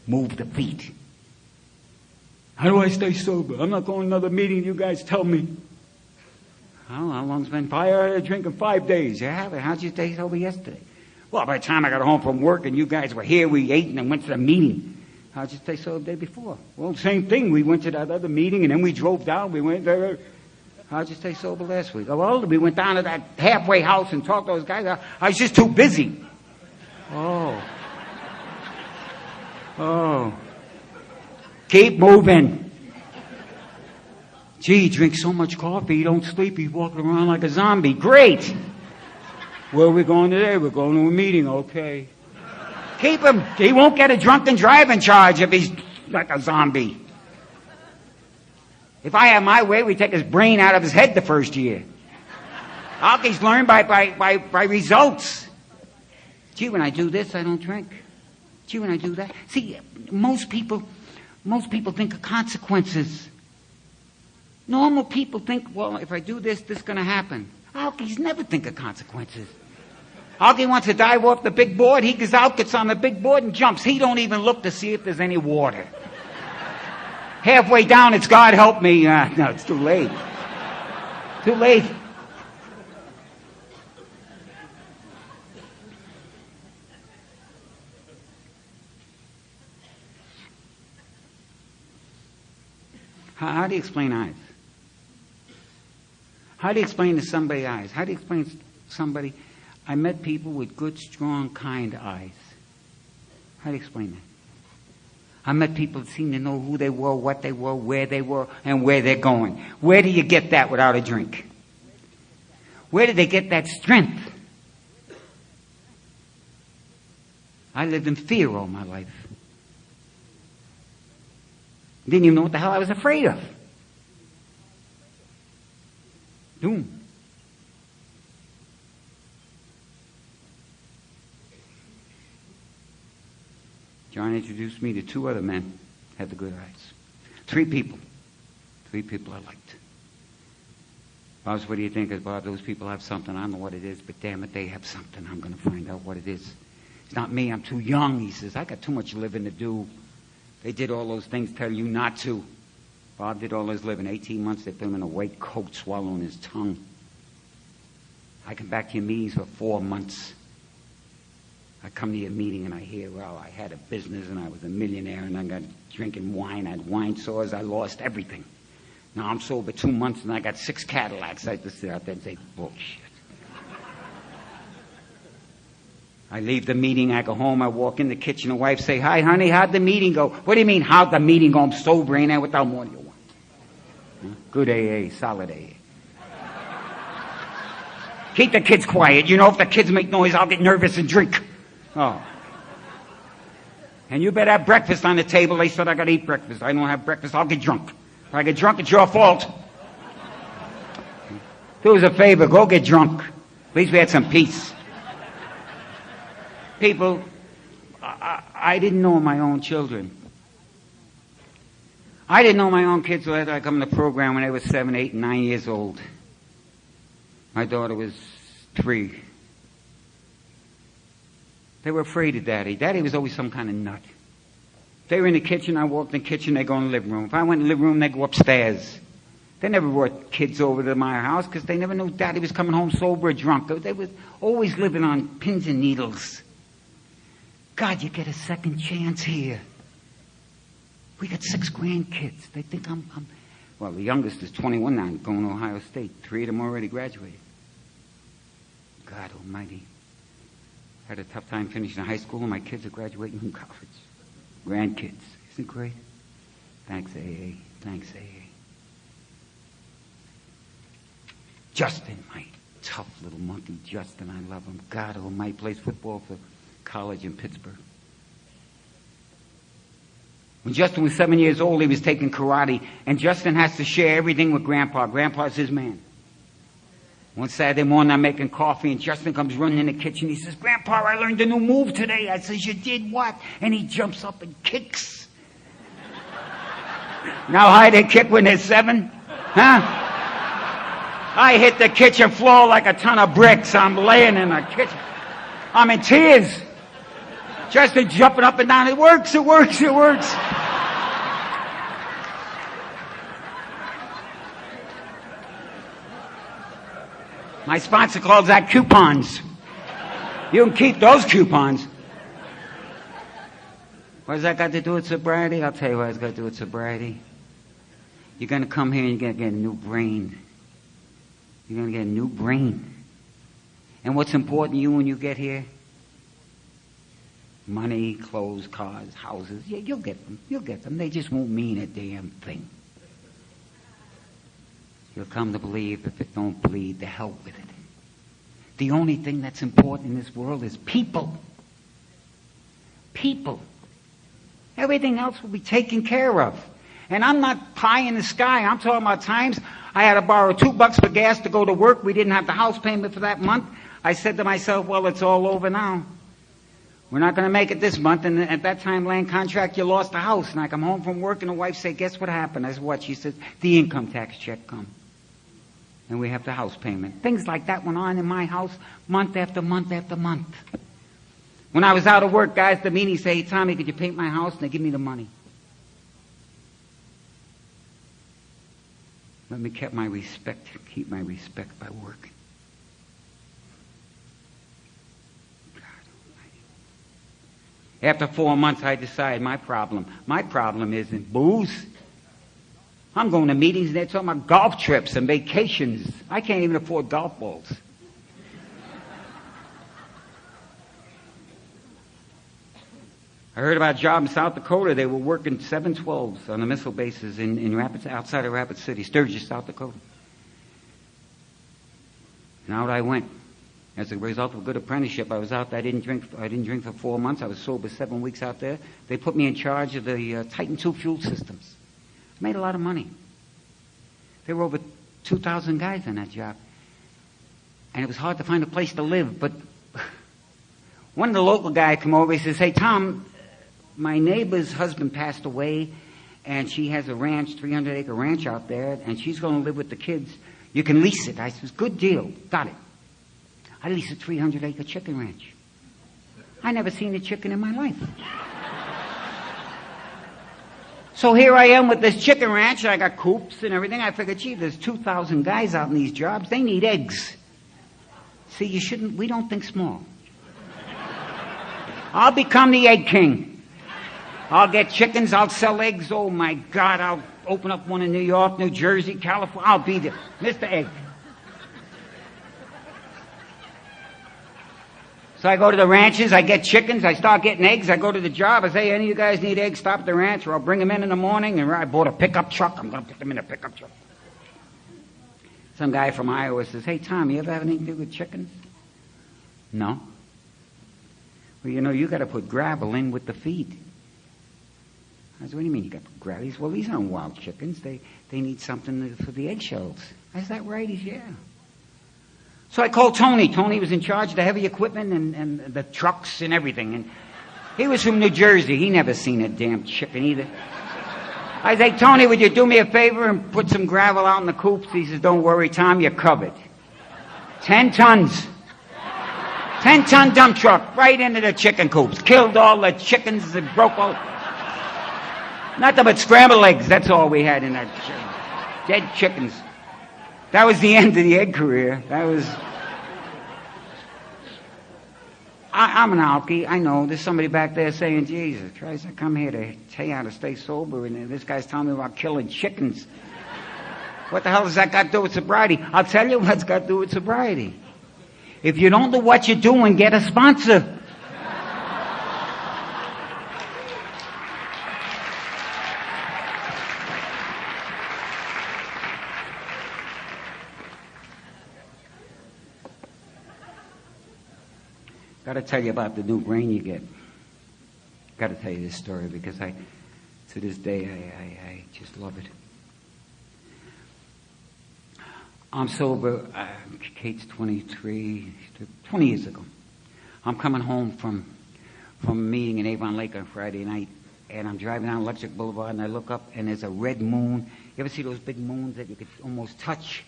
Move the feet. How do I stay sober? I'm not going to another meeting. You guys tell me. Oh, how long's been? I drinking 5 days. You have it. How'd you stay sober yesterday? Well, by the time I got home from work and you guys were here, we ate and then went to the meeting. How'd you stay sober the day before? Well, same thing. We went to that other meeting and then we drove down. We went there. How'd you stay sober last week? Oh, well, we went down to that halfway house and talked to those guys. I was just too busy. Oh. Keep moving. Gee, he drinks so much coffee, he don't sleep. He's walking around like a zombie. Great. Where are we going today? We're going to a meeting. Okay. Keep him. He won't get a drunken driving charge if he's like a zombie. If I had my way, we'd take his brain out of his head the first year. Alkies learn by results. Gee, when I do this, I don't drink. Gee, when I do that. See, most people think of consequences. Normal people think, well, if I do this, this is going to happen. Alkies never think of consequences. Alkie wants to dive off the big board. He goes out, gets on the big board, and jumps. He don't even look to see if there's any water. Halfway down, it's God help me. No, it's too late. Too late. How do you explain eyes? How do you explain to somebody eyes? How do you explain to somebody? I met people with good, strong, kind eyes. How do you explain that? I met people that seemed to know who they were, what they were, where they were, and where they're going. Where do you get that without a drink? Where did they get that strength? I lived in fear all my life. Didn't even know what the hell I was afraid of. Doom. John introduced me to 2 other men who had the good eyes. 3 people. 3 people I liked. Bob, what do you think? Bob, those people have something. I don't know what it is, but damn it, they have something. I'm going to find out what it is. It's not me. I'm too young. He says, I got too much living to do. They did all those things tell you not to. Bob did all his living. 18 months, they put him in a white coat, swallowing his tongue. I come back to your meetings for 4 months. I come to your meeting and I hear, well, I had a business and I was a millionaire and I got drinking wine. I had wine sores. I lost everything. Now I'm sober 2 months and I got 6 Cadillacs. I just sit out there and say, bullshit. I leave the meeting, I go home, I walk in the kitchen, the wife say, hi, honey, how'd the meeting go? What do you mean, how'd the meeting go? I'm sober, ain't I? What the more do you want? Good AA, solid AA. Keep the kids quiet. You know, if the kids make noise, I'll get nervous and drink. Oh. And you better have breakfast on the table. They said I got to eat breakfast. I don't have breakfast, I'll get drunk. If I get drunk, it's your fault. Do us a favor, go get drunk. least we had some peace. People, I didn't know my own children. I didn't know my own kids until after I come to the program when they were 7, 8, and 9 years old. My daughter was 3. They were afraid of Daddy. Daddy was always some kind of nut. If they were in the kitchen, I walked in the kitchen, they go in the living room. If I went in the living room, they go upstairs. They never brought kids over to my house because they never knew Daddy was coming home sober or drunk. They were always living on pins and needles. God, you get a second chance here. We got 6 grandkids. They think well, the youngest is 21 now, going to Ohio State. 3 of them already graduated. God almighty. Had a tough time finishing high school, and my kids are graduating from college. Grandkids. Isn't it great? Thanks, AA. Thanks, AA. Justin, my tough little monkey, Justin, I love him. God almighty, plays football for college in Pittsburgh. When Justin was 7 years old, he was taking karate, and Justin has to share everything with Grandpa. Grandpa's his man. One Saturday morning, I'm making coffee, and Justin comes running in the kitchen. He says, Grandpa, I learned a new move today. I says, you did what? And he jumps up and kicks. Now, how they kick when they're 7? Huh? I hit the kitchen floor like a ton of bricks. I'm laying in the kitchen. I'm in tears. Justin jumping up and down. It works, it works, it works. My sponsor calls that coupons. You can keep those coupons. What has that got to do with sobriety? I'll tell you what it's got to do with sobriety. You're going to come here and you're going to get a new brain. You're going to get a new brain. And what's important to you when you get here? Money, clothes, cars, houses. Yeah, you'll get them. You'll get them. They just won't mean a damn thing. You'll come to believe if it don't bleed, the hell with it. The only thing that's important in this world is people. People. Everything else will be taken care of. And I'm not pie in the sky. I'm talking about times I had to borrow $2 for gas to go to work. We didn't have the house payment for that month. I said to myself, well, it's all over now. We're not going to make it this month. And at that time, land contract, you lost the house. And I come home from work and the wife said, guess what happened? I said, what? She said, the income tax check come. And we have the house payment. Things like that went on in my house month after month after month. When I was out of work, guys, the meeting say, hey, Tommy, could you paint my house? And they give me the money. Let me keep my respect by working. After 4 months, I decided my problem isn't booze. I'm going to meetings and they're talking about golf trips and vacations. I can't even afford golf balls. I heard about a job in South Dakota. They were working 712s on the missile bases outside of Rapid City, Sturgis, South Dakota. And out I went. As a result of a good apprenticeship, I was out there. I didn't drink for 4 months. I was sober 7 weeks out there. They put me in charge of the Titan II fuel systems. I made a lot of money. There were over 2,000 guys on that job. And it was hard to find a place to live. But one of the local guys came over. He says, hey, Tom, my neighbor's husband passed away, and she has a ranch, 300-acre ranch out there, and she's going to live with the kids. You can lease it. I says, good deal. Got it. I leased a 300-acre chicken ranch. I never seen a chicken in my life. So here I am with this chicken ranch. I got coops and everything. I figured, gee, there's 2,000 guys out in these jobs. They need eggs. See, we don't think small. I'll become the egg king. I'll get chickens. I'll sell eggs. Oh, my God. I'll open up one in New York, New Jersey, California. I'll be there. Mr. Egg. So I go to the ranches, I get chickens, I start getting eggs, I go to the job, I say, any of you guys need eggs, stop at the ranch, or I'll bring them in the morning, and I bought a pickup truck, I'm going to put them in a pickup truck. Some guy from Iowa says, hey, Tom, you ever have anything to do with chickens? No. Well, you got to put gravel in with the feed. I said, what do you mean you got to put gravel? He said, well, these aren't wild chickens, they need something for the eggshells. I said, that right? He said, yeah. So I called Tony. Tony was in charge of the heavy equipment and the trucks and everything. And he was from New Jersey. He never seen a damn chicken either. I say, Tony, would you do me a favor and put some gravel out in the coops? He says, don't worry, Tom, you're covered. 10 tons. 10-ton dump truck right into the chicken coops. Killed all the chickens and broke all... Nothing but scrambled eggs. That's all we had in that dead chickens. That was the end of the egg career. That was... I'm an alkie. I know. There's somebody back there saying, Jesus Christ, I come here to tell you how to stay sober, and this guy's telling me about killing chickens. What the hell does that got to do with sobriety? I'll tell you what's got to do with sobriety. If you don't know what you're doing, get a sponsor. Got to tell you about the new brain you get. Got to tell you this story because to this day, I just love it. I'm sober. Kate's 23, 20 years ago. I'm coming home from a meeting in Avon Lake on Friday night, and I'm driving down Electric Boulevard, and I look up, and there's a red moon. You ever see those big moons that you could almost touch?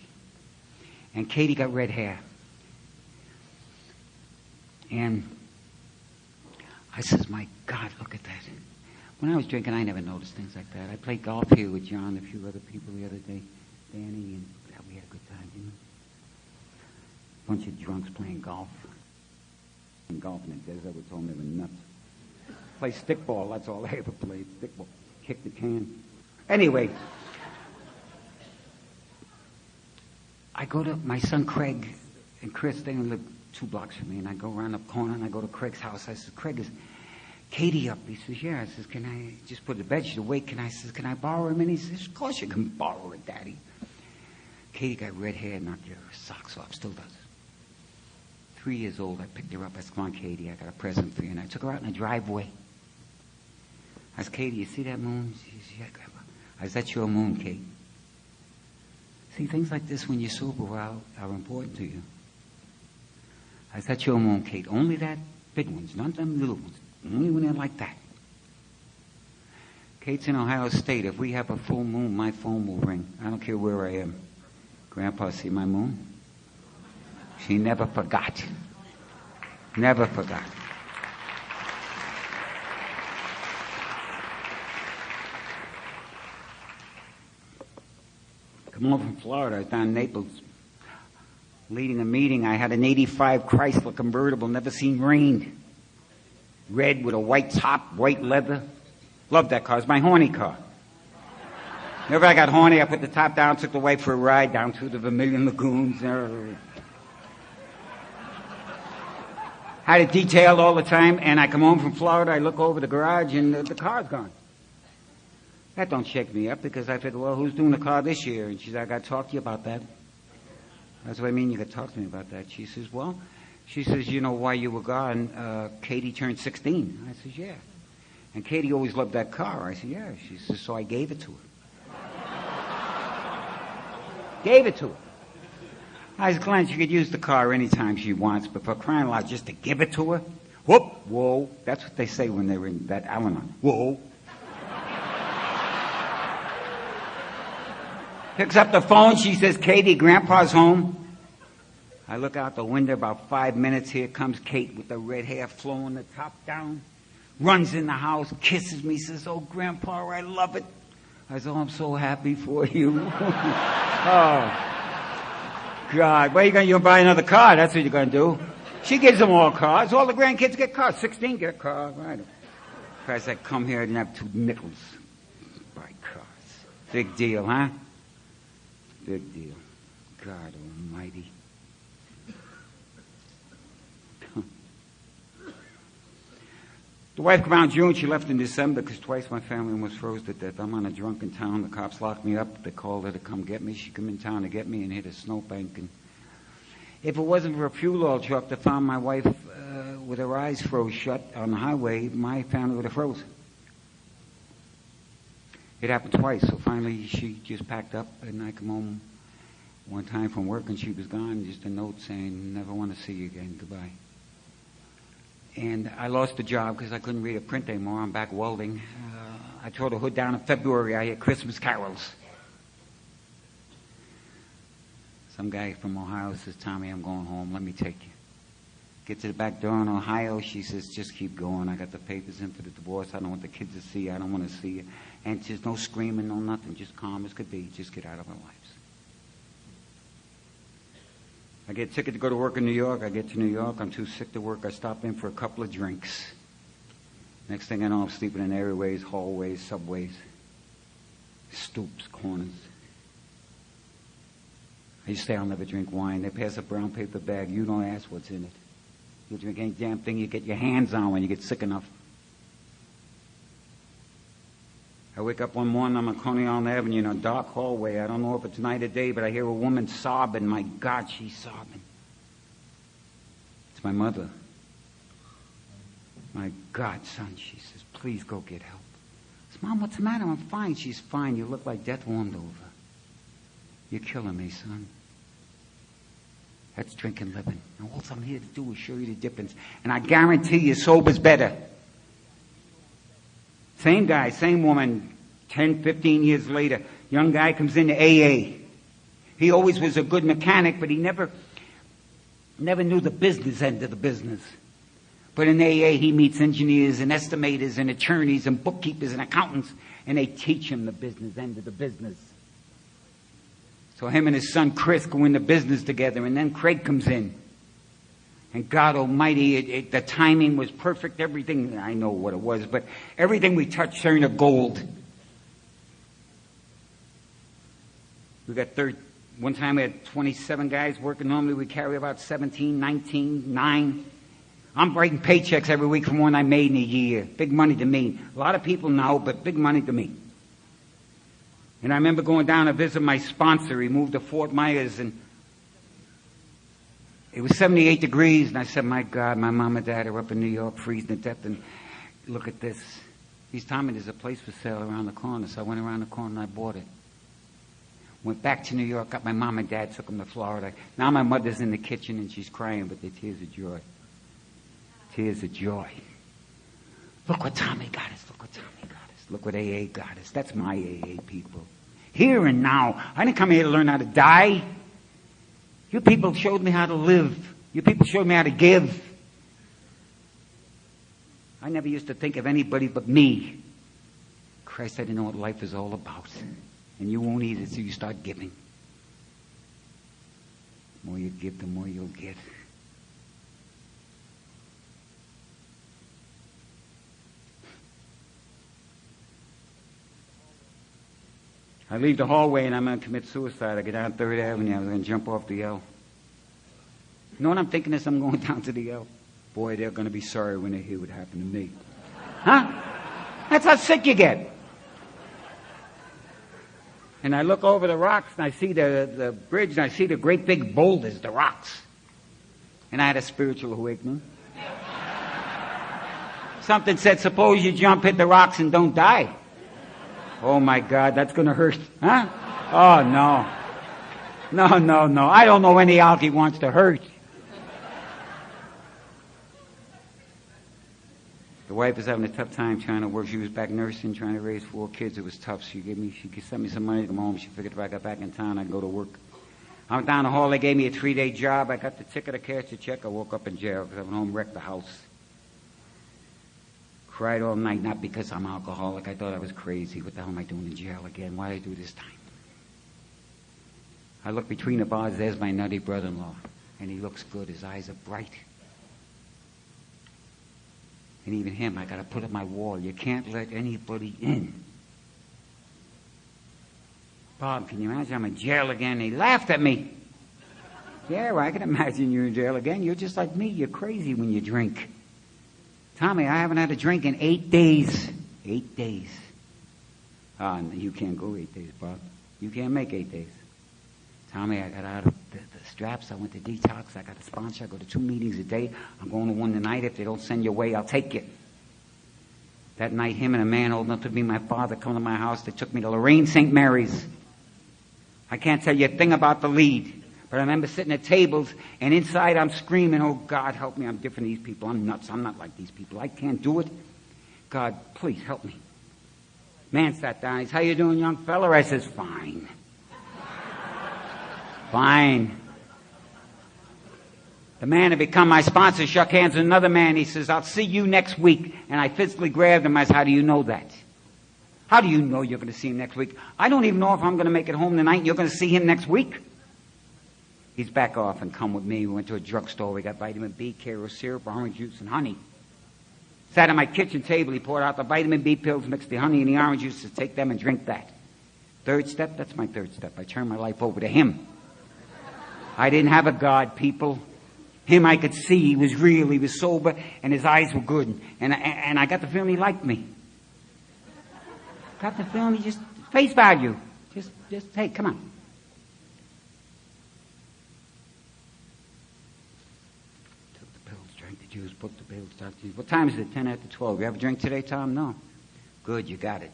And Katie got red hair. And I says, my God, look at that. When I was drinking, I never noticed things like that. I played golf here with John and a few other people the other day, Danny, and we had a good time, you know. Bunch of drunks playing golf. And golf in the desert, we told them they were nuts. Play stickball, that's all I ever played, stickball. Kick the can. Anyway, I go to my son Craig and Chris, they live 2 blocks from me, and I go around the corner and I go to Craig's house. I said, Craig, is Katie up? He says, yeah. I says, can I just put the bed? She's awake. I says, can I borrow him? And he says, of course you can borrow it, Daddy. Katie got red hair, knocked her socks off, still does. 3 years old, I picked her up. I said, come on, Katie, I got a present for you. And I took her out in the driveway. I said, Katie, you see that moon? She said, yeah, Grandpa. I said, that's your moon, Kate. See, things like this when you're sober are important to you. I said, that's your moon, Kate. Only that big ones, not them little ones. Only when they're like that. Kate's in Ohio State. If we have a full moon, my phone will ring. I don't care where I am. Grandpa, see my moon? She never forgot. Never forgot. Come home from Florida. I was down in Naples leading a meeting. I had an 85 Chrysler convertible, never seen rain. Red with a white top, white leather. Loved that car. It's my horny car. Whenever I got horny, I put the top down, took the wife for a ride down through the Vermilion Lagoons. Had it detailed all the time, and I come home from Florida, I look over the garage, and the car's gone. That don't shake me up, because I figure, well, who's doing the car this year? And she said, I got to talk to you about that. That's what I mean, you got to talk to me about that. She says, well, you know why you were gone? Katie turned 16. I says, yeah. And Katie always loved that car. I said, yeah. She says, so I gave it to her. Gave it to her. I said, Clarence, you could use the car anytime she wants, but for crying out loud, just to give it to her? Whoop, whoa. That's what they say when they're in that Al-Anon. Whoa. Picks up the phone. She says, Katie, Grandpa's home. I look out the window, about 5 minutes. Here comes Kate with the red hair flowing, the top down. Runs in the house, kisses me, says, oh, Grandpa, I love it. I said, oh, I'm so happy for you. Oh, God. What are you going to do? Buy another car? That's what you're going to do. She gives them all cars. All the grandkids get cars. 16 get cars. Right. Christ, I come here, I didn't have 2 nickels. Buy cars. Big deal, huh? Big deal. God almighty. The wife came out in June. She left in December because twice my family almost froze to death. I'm on a drunk in town. The cops locked me up. They called her to come get me. She came in town to get me and hit a snowbank. And if it wasn't for a fuel oil truck that found my wife with her eyes froze shut on the highway, my family would have frozen. It happened twice. So finally she just packed up and I come home One time from work and she was gone, just a note saying, never want to see you again, goodbye. And I lost the job because I couldn't read or print anymore. I'm back welding. I tore the hood down in February. I hear Christmas carols. Some guy from Ohio says, Tommy, I'm going home. Let me take you. Get to the back door in Ohio. She says, just keep going. I got the papers in for the divorce. I don't want the kids to see you. I don't want to see you. And there's no screaming, no nothing. Just calm as could be. Just get out of our lives. I get a ticket to go to work in New York. I get to New York. I'm too sick to work. I stop in for a couple of drinks. Next thing I know, I'm sleeping in airways, hallways, subways, stoops, corners. I used to say I'll never drink wine. They pass a brown paper bag. You don't ask what's in it. You'll drink any damn thing you get your hands on when you get sick enough. I wake up one morning, I'm on Coney Island Avenue in a dark hallway. I don't know if it's night or day, but I hear a woman sobbing. My God, she's sobbing. It's my mother. My God, son, she says, please go get help. I said, Mom, what's the matter? I'm fine. She's fine. You look like death warmed over. You're killing me, son. That's drinking living. And all I'm here to do is show you the difference. And I guarantee you, sober's better. Same guy, same woman, 10, 15 years later. Young guy comes into AA. He always was a good mechanic, but he never knew the business end of the business. But in AA, he meets engineers and estimators and attorneys and bookkeepers and accountants, and they teach him the business end of the business. So him and his son Chris go into business together, and then Craig comes in. And God Almighty, the timing was perfect. Everything, I know what it was, but everything we touched turned to gold. We got one time we had 27 guys working. Normally we carry about 17, 19, 9. I'm writing paychecks every week for one I made in a year. Big money to me. A lot of people know, but big money to me. And I remember going down to visit my sponsor. He moved to Fort Myers, and it was 78 degrees, and I said, my God, my mom and dad are up in New York freezing to death, and look at this. He's telling me there's a place for sale around the corner, so I went around the corner and I bought it. Went back to New York, got my mom and dad, took them to Florida. Now my mother's in the kitchen and she's crying, but they're tears of joy. Tears of joy. Look what Tommy got us, look what Tommy got us. Look what AA got us. That's my AA people. Here and now. I didn't come here to learn how to die. You people showed me how to live. You people showed me how to give. I never used to think of anybody but me. Christ, I didn't know what life is all about. And you won't either till you start giving. The more you give, the more you'll get. I leave the hallway and I'm going to commit suicide. I get down 3rd Avenue. I was going to jump off the L. You know what I'm thinking as I'm going down to the L? Boy, they're going to be sorry when they hear what happened to me. Huh? That's how sick you get. And I look over the rocks and I see the bridge and I see the great big boulders, the rocks. And I had a spiritual awakening. Something said, suppose you jump, hit the rocks and don't die. Oh my God, that's going to hurt. Huh? Oh no. No. I don't know any alky wants to hurt. The wife was having a tough time trying to work. She was back nursing, trying to raise 4 kids. It was tough. She sent me some money to come home. She figured if I got back in town, I'd go to work. I went down the hall. They gave me a 3-day job. I got the ticket. I cashed the check. I woke up in jail because I went home, wrecked the house. Cried all night, not because I'm alcoholic. I thought I was crazy. What the hell am I doing in jail again? Why did I do this time? I look between the bars. There's my nutty brother-in-law. And he looks good. His eyes are bright. And even him, I got to put up my wall. You can't let anybody in. Bob, can you imagine I'm in jail again? He laughed at me. Yeah, well, I can imagine you're in jail again. You're just like me. You're crazy when you drink. Tommy, I haven't had a drink in 8 days. 8 days. You can't go 8 days, Bob. You can't make 8 days. Tommy, I got out of the straps. I went to detox. I got a sponsor. I go to 2 meetings a day. I'm going to one tonight. If they don't send you away, I'll take you. That night, him and a man old enough to be my father come to my house. They took me to Lorraine St. Mary's. I can't tell you a thing about the lead. But I remember sitting at tables, and inside I'm screaming, oh, God, help me. I'm different than these people. I'm nuts. I'm not like these people. I can't do it. God, please help me. Man sat down. He says, how you doing, young fella? I says, fine. Fine. The man had become my sponsor shook hands with another man. He says, I'll see you next week. And I physically grabbed him. I said, how do you know that? How do you know you're going to see him next week? I don't even know if I'm going to make it home tonight and you're going to see him next week. He's back off and come with me. We went to a drugstore. We got vitamin B, Karo syrup, orange juice, and honey. Sat at my kitchen table. He poured out the vitamin B pills, mixed the honey and the orange juice to take them and drink that. Third step, that's my third step. I turned my life over to him. I didn't have a God, people. Him I could see. He was real. He was sober. And his eyes were good. And I got the feeling he liked me. Got the feeling he just, face value. Just, hey, come on. Took the pills, drank the juice, booked the pills, talked to you. What time is it? 10 after 12. You have a drink today, Tom? No. Good, you got it.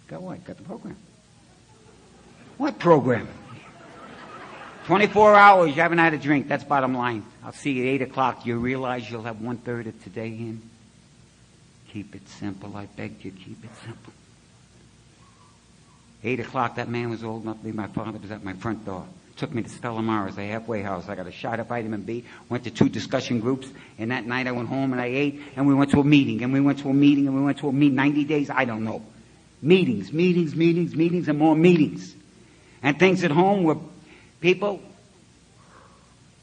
Got what? Got the program. What program? 24 hours, you haven't had a drink. That's bottom line. I'll see you at 8 o'clock. You realize you'll have 1/3 of today in? Keep it simple. I beg you, keep it simple. 8 o'clock, that man was old enough to be my father, was at my front door. Took me to Stella Maris, a halfway house. I got a shot of vitamin B, went to 2 discussion groups, and that night I went home and I ate, and we went to a meeting, and we went to a meeting, and we went to a meeting. 90 days, I don't know. Meetings, and more meetings. And things at home were, people,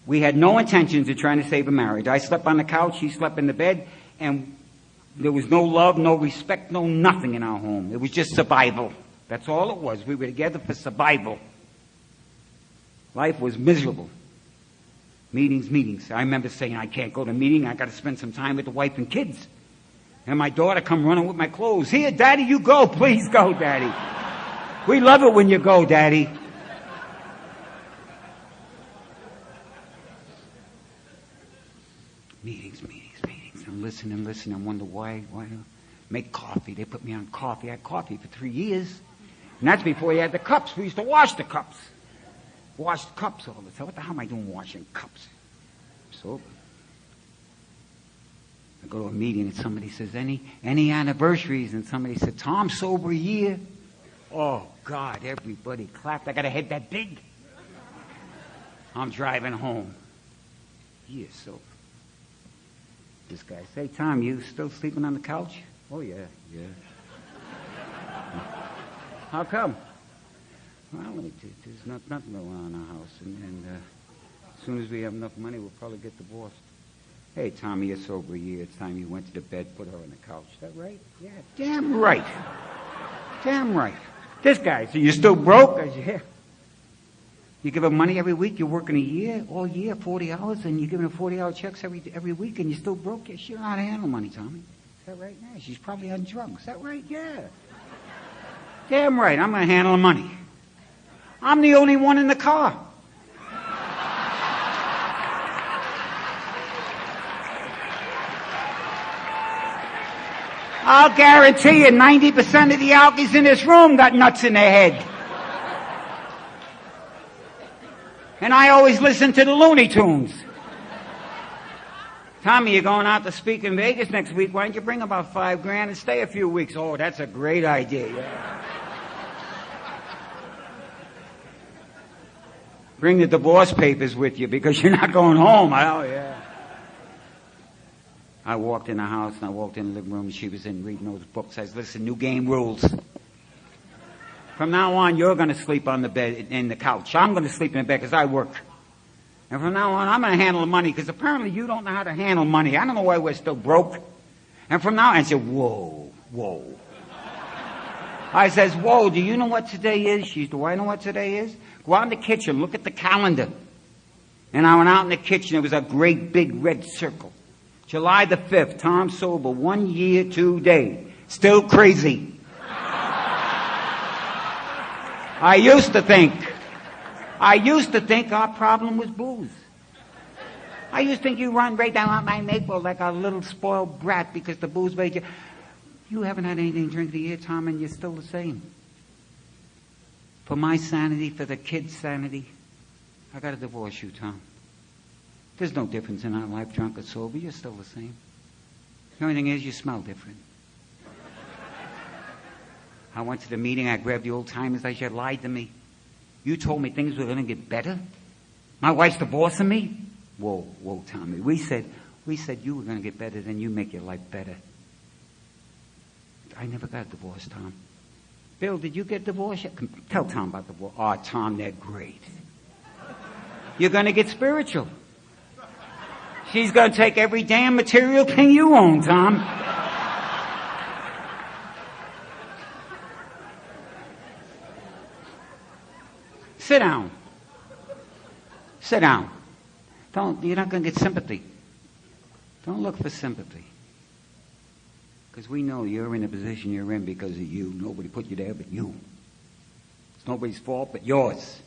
we had no intentions of trying to save a marriage. I slept on the couch, he slept in the bed, and there was no love, no respect, no nothing in our home. It was just survival. That's all it was. We were together for survival. Life was miserable. Meetings. I remember saying, I can't go to a meeting. I got to spend some time with the wife and kids. And my daughter come running with my clothes. Here, Daddy, you go. Please go, Daddy. We love it when you go, Daddy. Meetings. I'm listening. I wonder why. Make coffee. They put me on coffee. I had coffee for 3 years. And that's before you had the cups. We used to wash the cups. Wash the cups all the time. What the hell am I doing washing cups? Sober. I go to a meeting and somebody says, any anniversaries? And somebody said, Tom, sober a year? Oh, God, everybody clapped. I got a head that big. I'm driving home. Year sober. This guy say, Tom, you still sleeping on the couch? Oh, yeah. How come? Well, let me tell you, there's nothing going on in our house. And as soon as we have enough money, we'll probably get divorced. Hey, Tommy, you're sober a year. It's time you went to the bed, put her on the couch. Is that right? Yeah, damn right. Damn right. This guy, so you're still broke? I said, yeah. You give her money every week, you're working a year, all year, 40 hours, and you're giving her 40-hour checks every week, and you're still broke? Yeah, she don't know how to handle money, Tommy. Is that right? Yeah, she's probably on drugs. Is that right? Yeah. Damn right, I'm going to handle the money. I'm the only one in the car. I'll guarantee you 90% of the alkies in this room got nuts in their head. And I always listen to the Looney Tunes. Tommy, you're going out to speak in Vegas next week. Why don't you bring about $5,000 and stay a few weeks? Oh, that's a great idea. Yeah. Bring the divorce papers with you because you're not going home. Oh, yeah. I walked in the house and I walked in the living room and she was in reading those books. I said, listen, new game rules. From now on, you're going to sleep on the bed, in the couch. I'm going to sleep in the bed because I work. And from now on, I'm going to handle the money because apparently you don't know how to handle money. I don't know why we're still broke. And from now on, I said, whoa. I says, whoa, do you know what today is? She said, do I know what today is? Go out in the kitchen, look at the calendar. And I went out in the kitchen, there was a great big red circle. July the 5th, Tom sober, 1 year, 2 days. Still crazy. I used to think our problem was booze. I used to think you run right down my maple like a little spoiled brat because the booze made you. You haven't had anything to drink the year, Tom, and you're still the same. For my sanity, for the kids' sanity, I got to divorce you, Tom. There's no difference in our life, drunk or sober. You're still the same. The only thing is you smell different. I went to the meeting. I grabbed the old-timers. I said, lied to me. You told me things were going to get better? My wife's divorcing me? Whoa, Tommy. We said you were going to get better, then you make your life better. I never got divorced, Tom. Bill, did you get divorced? Tell Tom about divorce. Oh, Tom, they're great. You're going to get spiritual. She's going to take every damn material thing you own, Tom. Sit down. Sit down. You're not going to get sympathy. Don't look for sympathy. Because we know you're in the position you're in because of you. Nobody put you there but you. It's nobody's fault but yours.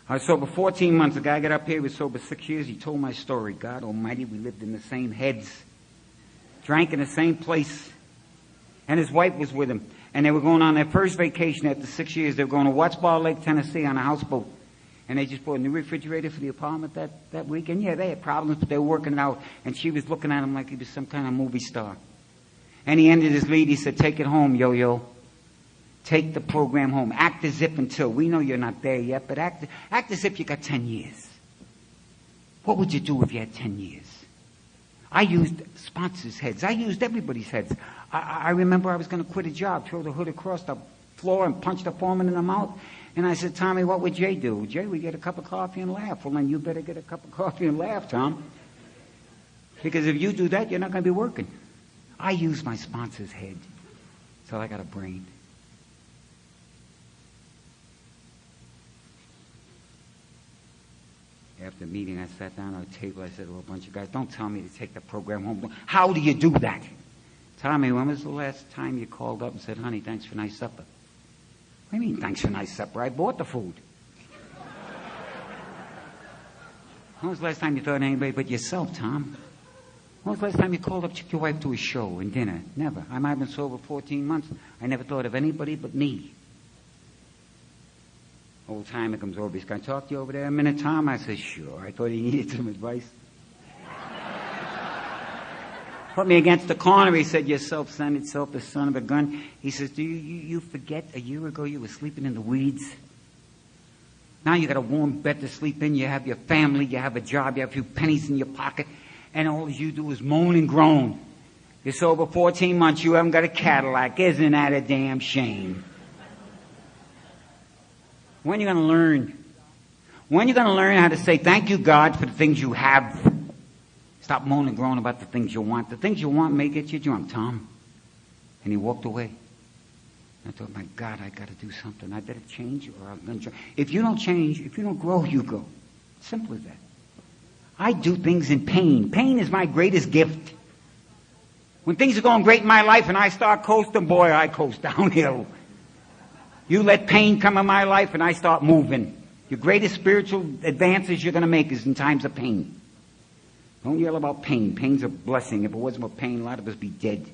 I was sober 14 months. The guy got up here, he was sober 6 years. He told my story. God Almighty, we lived in the same heads. Drank in the same place. And his wife was with him. And they were going on their first vacation after 6 years. They were going to Wattsboro Lake, Tennessee on a houseboat. And they just bought a new refrigerator for the apartment that week. And yeah, they had problems, but they were working it out. And she was looking at him like he was some kind of movie star. And he ended his lead. He said, take it home, yo-yo. Take the program home. Act as if until. We know you're not there yet, but act as if you got 10 years. What would you do if you had 10 years? I used sponsors' heads. I used everybody's heads. I remember I was going to quit a job, throw the hood across the floor and punch the foreman in the mouth. And I said, Tommy, what would Jay do? Jay, we get a cup of coffee and laugh. Well, then you better get a cup of coffee and laugh, Tom. Because if you do that, you're not going to be working. I use my sponsor's head. So I got a brain. After the meeting, I sat down at a table. I said to a bunch of guys, don't tell me to take the program home. How do you do that? Tommy, when was the last time you called up and said, honey, thanks for nice supper? What do you mean, thanks for nice supper? I bought the food. When was the last time you thought of anybody but yourself, Tom? When was the last time you called up, took your wife to a show and dinner? Never. I might have been sober 14 months. I never thought of anybody but me. Old timer comes over. He's going to talk to you over there a minute, Tom? I said, sure. I thought he needed some advice. Put me against the corner. He said, you're self-centered, selfish son of a gun. He says, do you forget a year ago you were sleeping in the weeds? Now you got a warm bed to sleep in. You have your family. You have a job. You have a few pennies in your pocket. And all you do is moan and groan. You're sober 14 months. You haven't got a Cadillac. Isn't that a damn shame? When are you going to learn? When are you going to learn how to say, thank you, God, for the things you have? Stop moaning and groaning about the things you want. The things you want may get you drunk, Tom. And he walked away. I thought, my God, I got to do something. I better change or I'm going to change. If you don't change, if you don't grow, you go. Simple as that. I do things in pain. Pain is my greatest gift. When things are going great in my life and I start coasting, boy, I coast downhill. You let pain come in my life and I start moving. Your greatest spiritual advances you're going to make is in times of pain. Don't yell about pain. Pain's a blessing. If it wasn't for pain, a lot of us be dead.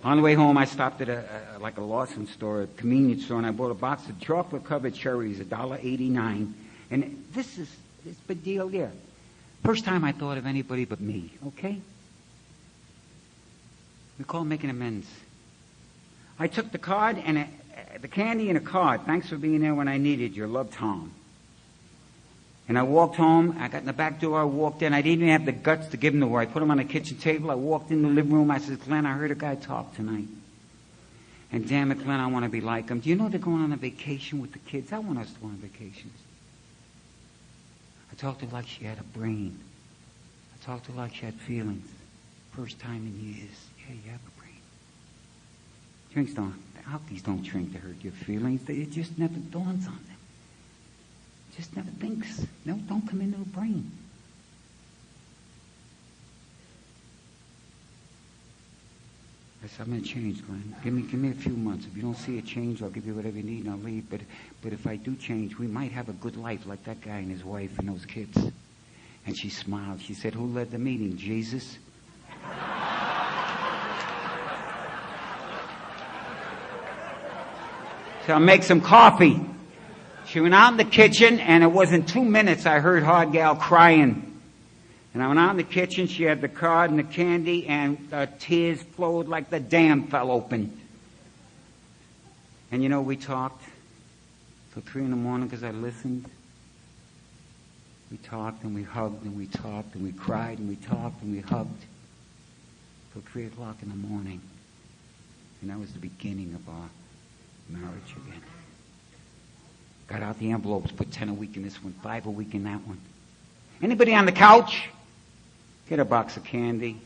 On the way home, I stopped at a Laughlin store, a convenience store, and I bought a box of chocolate-covered cherries, $1.89. And this is a big deal here. First time I thought of anybody but me, okay? We call making amends. I took the card and the candy and a card. Thanks for being there when I needed your love, Tom. And I walked home. I got in the back door. I walked in. I didn't even have the guts to give them the word. I put them on the kitchen table. I walked in the living room. I said, Glenn, I heard a guy talk tonight. And damn it, Glenn, I want to be like him. Do you know they're going on a vacation with the kids? I want us to go on vacations. I talked to her like she had a brain. I talked to her like she had feelings. First time in years. Yeah, you have a brain. Drinks don't, alkies don't drink to hurt your feelings. It just never dawns on them. Just never thinks. No, don't come into the brain. I said, I'm going to change, Glenn. Give me a few months. If you don't see a change, I'll give you whatever you need and I'll leave. But if I do change, we might have a good life like that guy and his wife and those kids. And she smiled. She said, who led the meeting? Jesus? So I'll make some coffee. She went out in the kitchen, and it wasn't 2 minutes I heard Hard Gal crying. And I went out in the kitchen. She had the card and the candy, and tears flowed like the dam fell open. And you know, we talked till 3 in the morning because I listened. We talked and we hugged and we talked and we cried and we talked and we hugged till 3 o'clock in the morning. And that was the beginning of our marriage again. Got out the envelopes, put 10 a week in this one, 5 a week in that one. Anybody on the couch? Get a box of candy.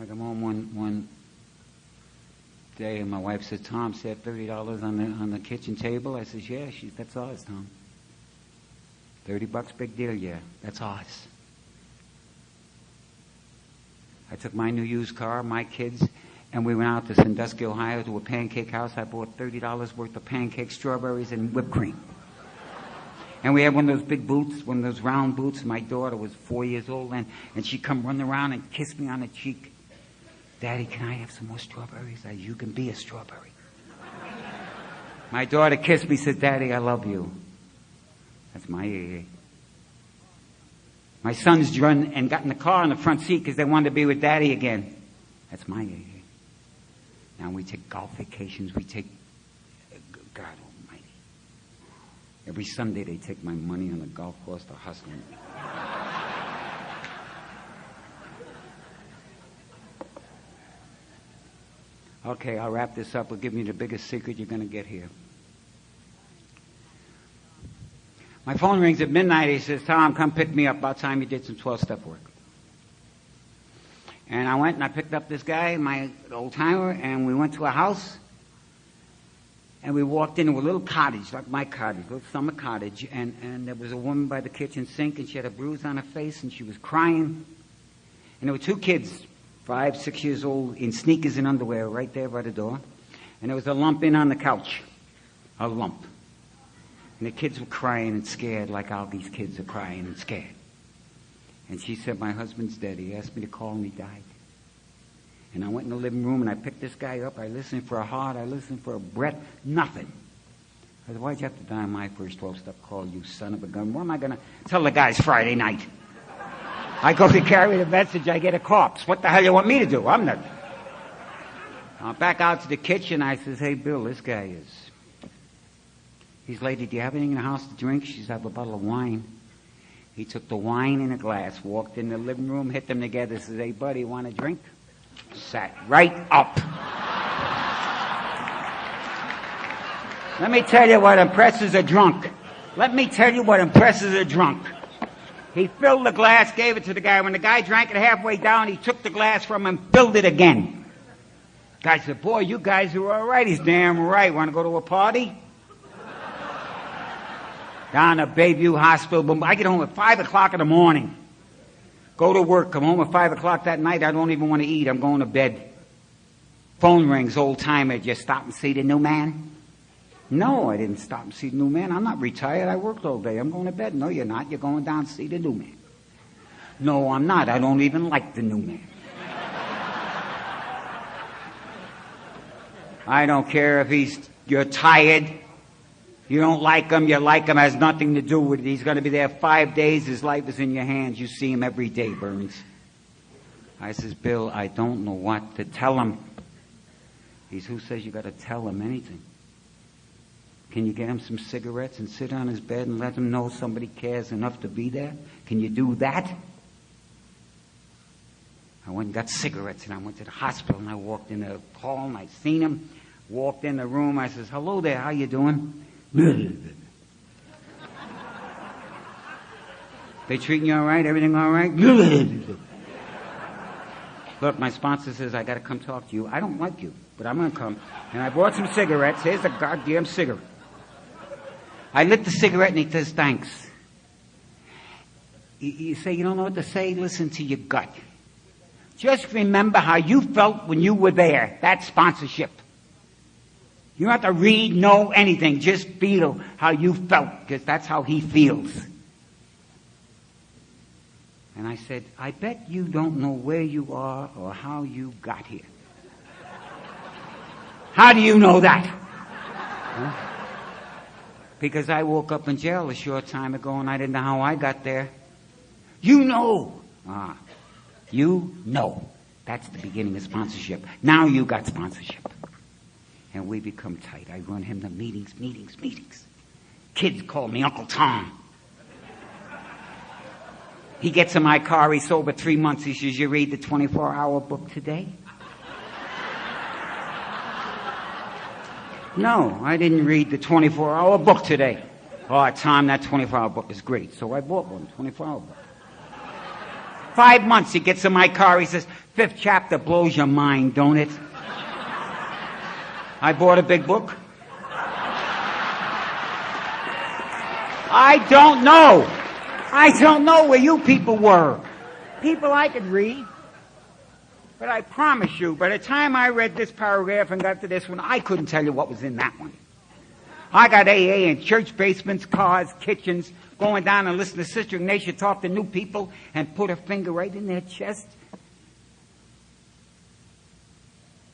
I come home one day and my wife said, Tom, set $30 on the kitchen table. I says, yeah. She said, that's ours, Tom. $30, big deal, yeah. That's ours. I took my new used car, my kids, and we went out to Sandusky, Ohio to a pancake house. I bought $30 worth of pancakes, strawberries, and whipped cream. And we had one of those big boots, one of those round boots. My daughter was 4 years old, and she come running around and kissed me on the cheek. Daddy, can I have some more strawberries? You can be a strawberry. My daughter kissed me, said, Daddy, I love you. That's my AA. My sons run and got in the car in the front seat because they wanted to be with Daddy again. That's my AA. Now we take golf vacations. We take, God almighty. Every Sunday they take my money on the golf course to hustle me. Okay, I'll wrap this up. I'll give you the biggest secret you're going to get here. My phone rings at midnight. He says, Tom, come pick me up. About time you did some 12-step work. And I went and I picked up this guy, my old timer, and we went to a house. And we walked into a little cottage, like my cottage, a little summer cottage. And there was a woman by the kitchen sink, and she had a bruise on her face, and she was crying. And there were 2 kids, 5, 6 years old, in sneakers and underwear right there by the door. And there was a lump in on the couch. A lump. And the kids were crying and scared like all these kids are crying and scared. And she said, my husband's dead. He asked me to call and he died. And I went in the living room and I picked this guy up. I listened for a heart. I listened for a breath. Nothing. I said, why'd you have to die on my first 12-step call, you son of a gun? What am I going to tell the guys Friday night? I go to carry the message, I get a corpse. What the hell you want me to do? I'm not. I'm back out to the kitchen. I says, hey, Bill, this guy is. He's lady, do you have anything in the house to drink? She says, I have a bottle of wine. He took the wine in a glass, walked in the living room, hit them together, says, hey, buddy, want a drink? Sat right up. Let me tell you what impresses a drunk. Let me tell you what impresses a drunk. He filled the glass, gave it to the guy. When the guy drank it halfway down, he took the glass from him, filled it again. Guy said, boy, you guys are all right. He's damn right. Want to go to a party? Down to Bayview Hospital. I get home at 5 o'clock in the morning. Go to work, come home at 5 o'clock that night. I don't even want to eat. I'm going to bed. Phone rings, old timer. Did you stop and see the new man? No, I didn't stop and see the new man. I'm not retired. I worked all day. I'm going to bed. No, you're not. You're going down to see the new man. No, I'm not. I don't even like the new man. I don't care if you're tired. You don't like him, you like him, has nothing to do with it. He's going to be there 5 days. His life is in your hands. You see him every day, Burns. I says, Bill, I don't know what to tell him. He says, who says you got to tell him anything? Can you get him some cigarettes and sit on his bed and let him know somebody cares enough to be there? Can you do that? I went and got cigarettes and I went to the hospital and I walked in the hall and I seen him. Walked in the room. I says, hello there, how you doing? They treating you all right? Everything all right? Look, my sponsor says I got to come talk to you. I don't like you, but I'm going to come. And I bought some cigarettes. Here's a goddamn cigarette. I lit the cigarette and he says, thanks. You say you don't know what to say? Listen to your gut. Just remember how you felt when you were there. That's sponsorship. You don't have to read, know anything. Just feel how you felt, because that's how he feels. And I said, I bet you don't know where you are or how you got here. How do you know that? Huh? Because I woke up in jail a short time ago and I didn't know how I got there. You know. You know. That's the beginning of sponsorship. Now you got sponsorship. And we become tight. I run him to meetings. Kids call me Uncle Tom. He gets in my car, he's sober 3 months. He says, you read the 24-hour book today? No, I didn't read the 24-hour book today. Oh, Tom, that 24-hour book is great. So I bought one, 24-hour book. 5 months, he gets in my car, he says, 5th chapter blows your mind, don't it? I bought a big book. I don't know where you people were. People I could read. But I promise you, by the time I read this paragraph and got to this one, I couldn't tell you what was in that one. I got AA in church basements, cars, kitchens, going down and listening to Sister Ignatia talk to new people and put her finger right in their chest.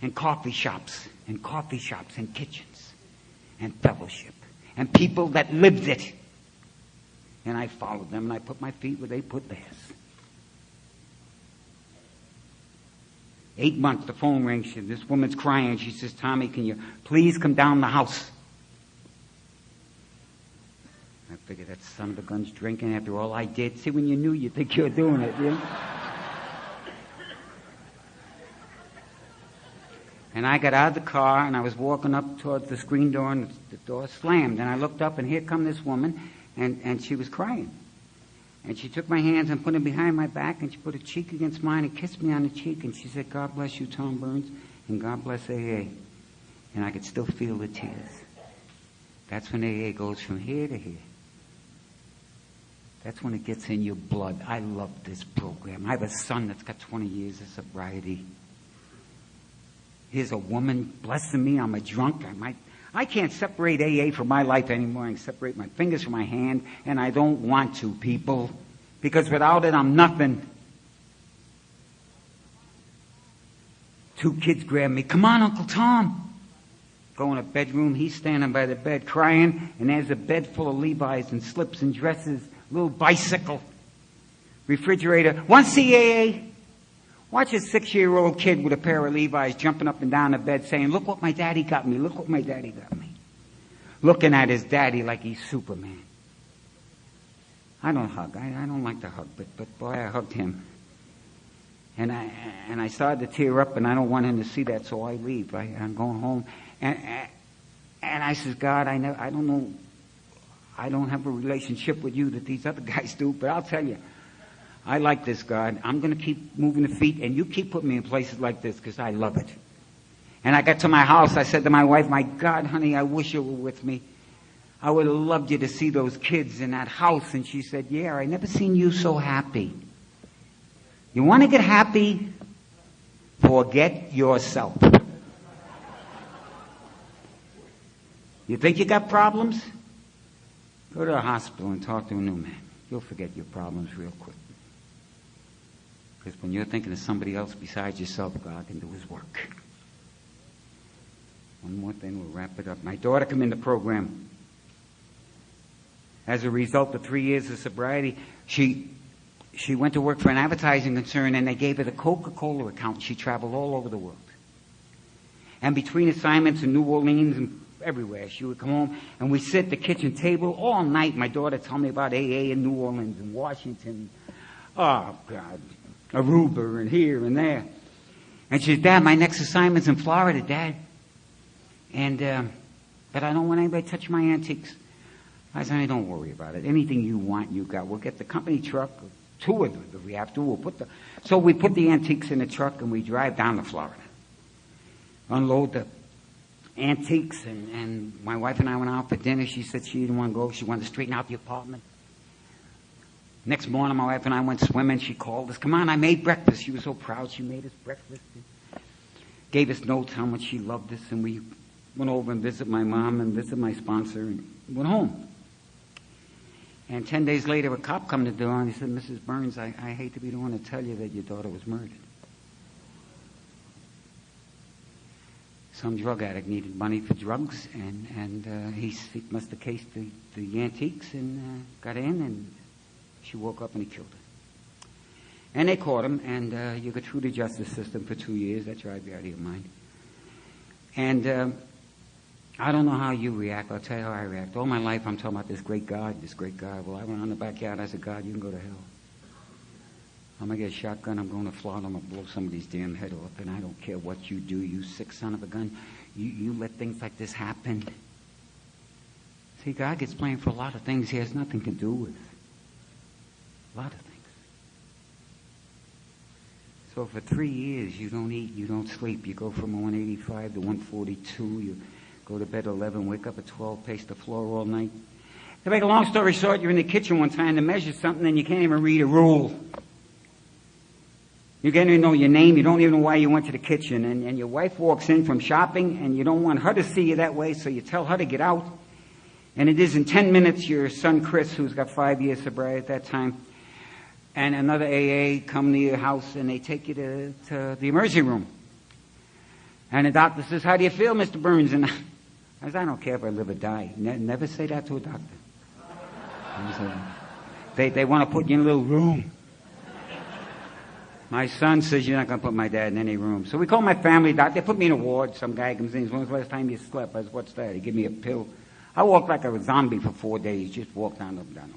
And coffee shops and kitchens and fellowship and people that lived it. And I followed them and I put my feet where they put theirs. 8 months, the phone rings. This woman's crying. She says, Tommy, can you please come down the house? I figured that son of a gun's drinking after all I did. See, when you knew, you think you're doing it, you know? And I got out of the car and I was walking up towards the screen door and the door slammed. And I looked up and here come this woman and she was crying. And she took my hands and put them behind my back and she put her cheek against mine and kissed me on the cheek. And she said, God bless you, Tom Burns, and God bless AA. And I could still feel the tears. That's when AA goes from here to here. That's when it gets in your blood. I love this program. I have a son that's got 20 years of sobriety. Here's a woman blessing me. I'm a drunk. I can't separate AA from my life anymore. I can separate my fingers from my hand, and I don't want to, people, because without it, I'm nothing. 2 kids grab me. Come on, Uncle Tom. Go in a bedroom. He's standing by the bed crying, and there's a bed full of Levi's and slips and dresses, little bicycle, refrigerator. Want to see AA? Watch a 6-year-old kid with a pair of Levi's jumping up and down the bed saying, look what my daddy got me, look what my daddy got me. Looking at his daddy like he's Superman. I don't hug. I don't like to hug, but boy, I hugged him. And I started to tear up, and I don't want him to see that, so I leave. I'm going home. And I says, God, I don't know, I don't have a relationship with you that these other guys do, but I'll tell you, I like this, God. I'm going to keep moving the feet, and you keep putting me in places like this because I love it. And I got to my house. I said to my wife, my God, honey, I wish you were with me. I would have loved you to see those kids in that house. And she said, yeah, I never seen you so happy. You want to get happy? Forget yourself. You think you got problems? Go to a hospital and talk to a new man. You'll forget your problems real quick. Because when you're thinking of somebody else besides yourself, God can do his work. One more thing, we'll wrap it up. My daughter came in the program. As a result of 3 years of sobriety, she went to work for an advertising concern, and they gave her the Coca-Cola account. She traveled all over the world. And between assignments in New Orleans and everywhere, she would come home, and we'd sit at the kitchen table all night. My daughter told me about AA in New Orleans and Washington. Oh, God. Aruba and here and there. And she said, Dad, my next assignment's in Florida, Dad. And, but I don't want anybody to touch my antiques. I said, hey, don't worry about it. Anything you want, you got. We'll get the company truck, 2 of them if we have to. So we put the antiques in the truck and we drive down to Florida. Unload the antiques, and my wife and I went out for dinner. She said she didn't want to go. She wanted to straighten out the apartment. Next morning, my wife and I went swimming. She called us. Come on, I made breakfast. She was so proud. She made us breakfast. Gave us notes how much she loved us. And we went over and visited my mom and visited my sponsor and went home. And 10 days later, a cop come to the door and he said, Mrs. Burns, I hate to be the one to tell you that your daughter was murdered. Some drug addict needed money for drugs, and he must have cased the antiques and got in, and she woke up and he killed her. And they caught him, and you go through the justice system for 2 years. That drives you out of your mind. And I don't know how you react. I'll tell you how I react. All my life I'm talking about this great God, this great God. Well, I went on the backyard. I said, God, you can go to hell. I'm going to get a shotgun. I'm going to Florida. I'm going to blow somebody's damn head off. And I don't care what you do, you sick son of a gun. You let things like this happen. See, God gets blamed for a lot of things he has nothing to do with. A lot of things. So for 3 years, you don't eat, you don't sleep. You go from 185 to 142. You go to bed at 11, wake up at 12, pace the floor all night. To make a long story short, you're in the kitchen one time to measure something and you can't even read a rule. You can't even know your name. You don't even know why you went to the kitchen. And your wife walks in from shopping and you don't want her to see you that way, so you tell her to get out. And it is in 10 minutes your son Chris, who's got 5 years sobriety at that time, and another AA come to your house and they take you to the emergency room. And the doctor says, how do you feel, Mr. Burns? And I said, I don't care if I live or die. Never say that to a doctor. They want to put you in a little room. My son says, you're not going to put my dad in any room. So we call my family doctor. They put me in a ward. Some guy comes in. He says, when's the last time you slept? I said, what's that? He gave me a pill. I walked like a zombie for 4 days. Just walked down up and down.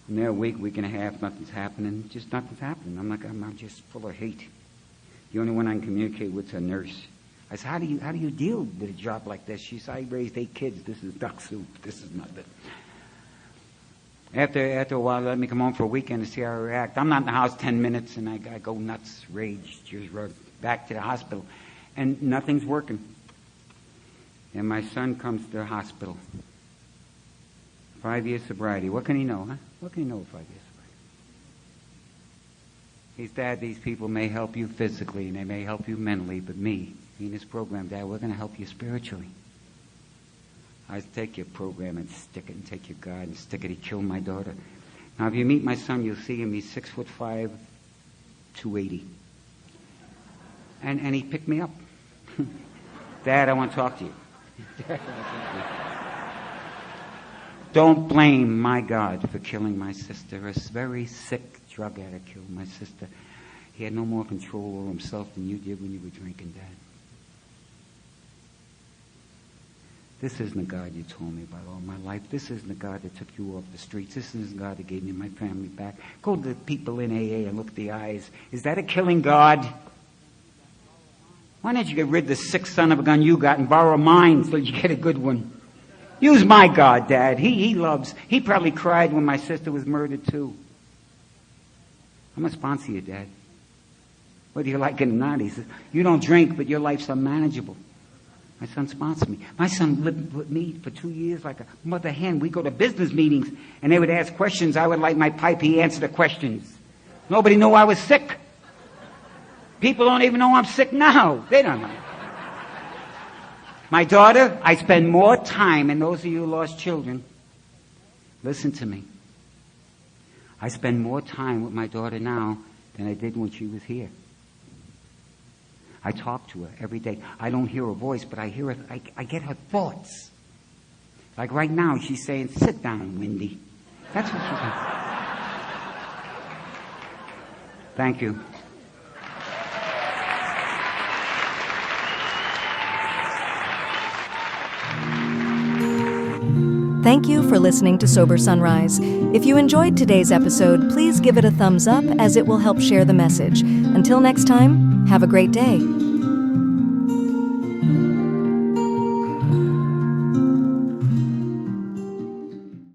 I'm there a week and a half. Nothing's happening. Just nothing's happening. I'm just full of hate. The only one I can communicate with is a nurse. I said, how do you deal with a job like this? She said, I raised 8 kids. This is duck soup. This is nothing. After a while, they let me come home for a weekend to see how I react. I'm not in the house 10 minutes, and I go nuts, rage, just run back to the hospital. And nothing's working. And my son comes to the hospital. 5 years sobriety. What can he know, huh? What can he know with 5 years sobriety? He's, Dad, these people may help you physically, and they may help you mentally, but me in this program, Dad, we're going to help you spiritually. I take your program and stick it, and take your God and stick it. He killed my daughter. Now, if you meet my son, you'll see him. He's 6'5", 280. And he picked me up. Dad, I want to talk to you. Don't blame my God for killing my sister. A very sick drug addict killed my sister. He had no more control over himself than you did when you were drinking, Dad. This isn't the God you told me about all my life. This isn't the God that took you off the streets. This isn't the God that gave me my family back. Go to the people in AA and look at the eyes. Is that a killing God? Why don't you get rid of the sick son of a gun you got and borrow mine so you get a good one? Use my God, Dad. He loves. He probably cried when my sister was murdered too. I'm going to sponsor you, Dad. Whether you like it or not. He says, you don't drink, but your life's unmanageable. My son sponsored me. My son lived with me for 2 years like a mother hen. We go to business meetings, and they would ask questions. I would light my pipe. He answered the questions. Nobody knew I was sick. People don't even know I'm sick now. They don't know. My daughter, I spend more time, and those of you who lost children, listen to me. I spend more time with my daughter now than I did when she was here. I talk to her every day. I don't hear her voice, but I hear her. I get her thoughts. Like right now, she's saying, sit down, Wendy. That's what she's saying. Thank you. Thank you for listening to Sober Sunrise. If you enjoyed today's episode, please give it a thumbs up as it will help share the message. Until next time, have a great day.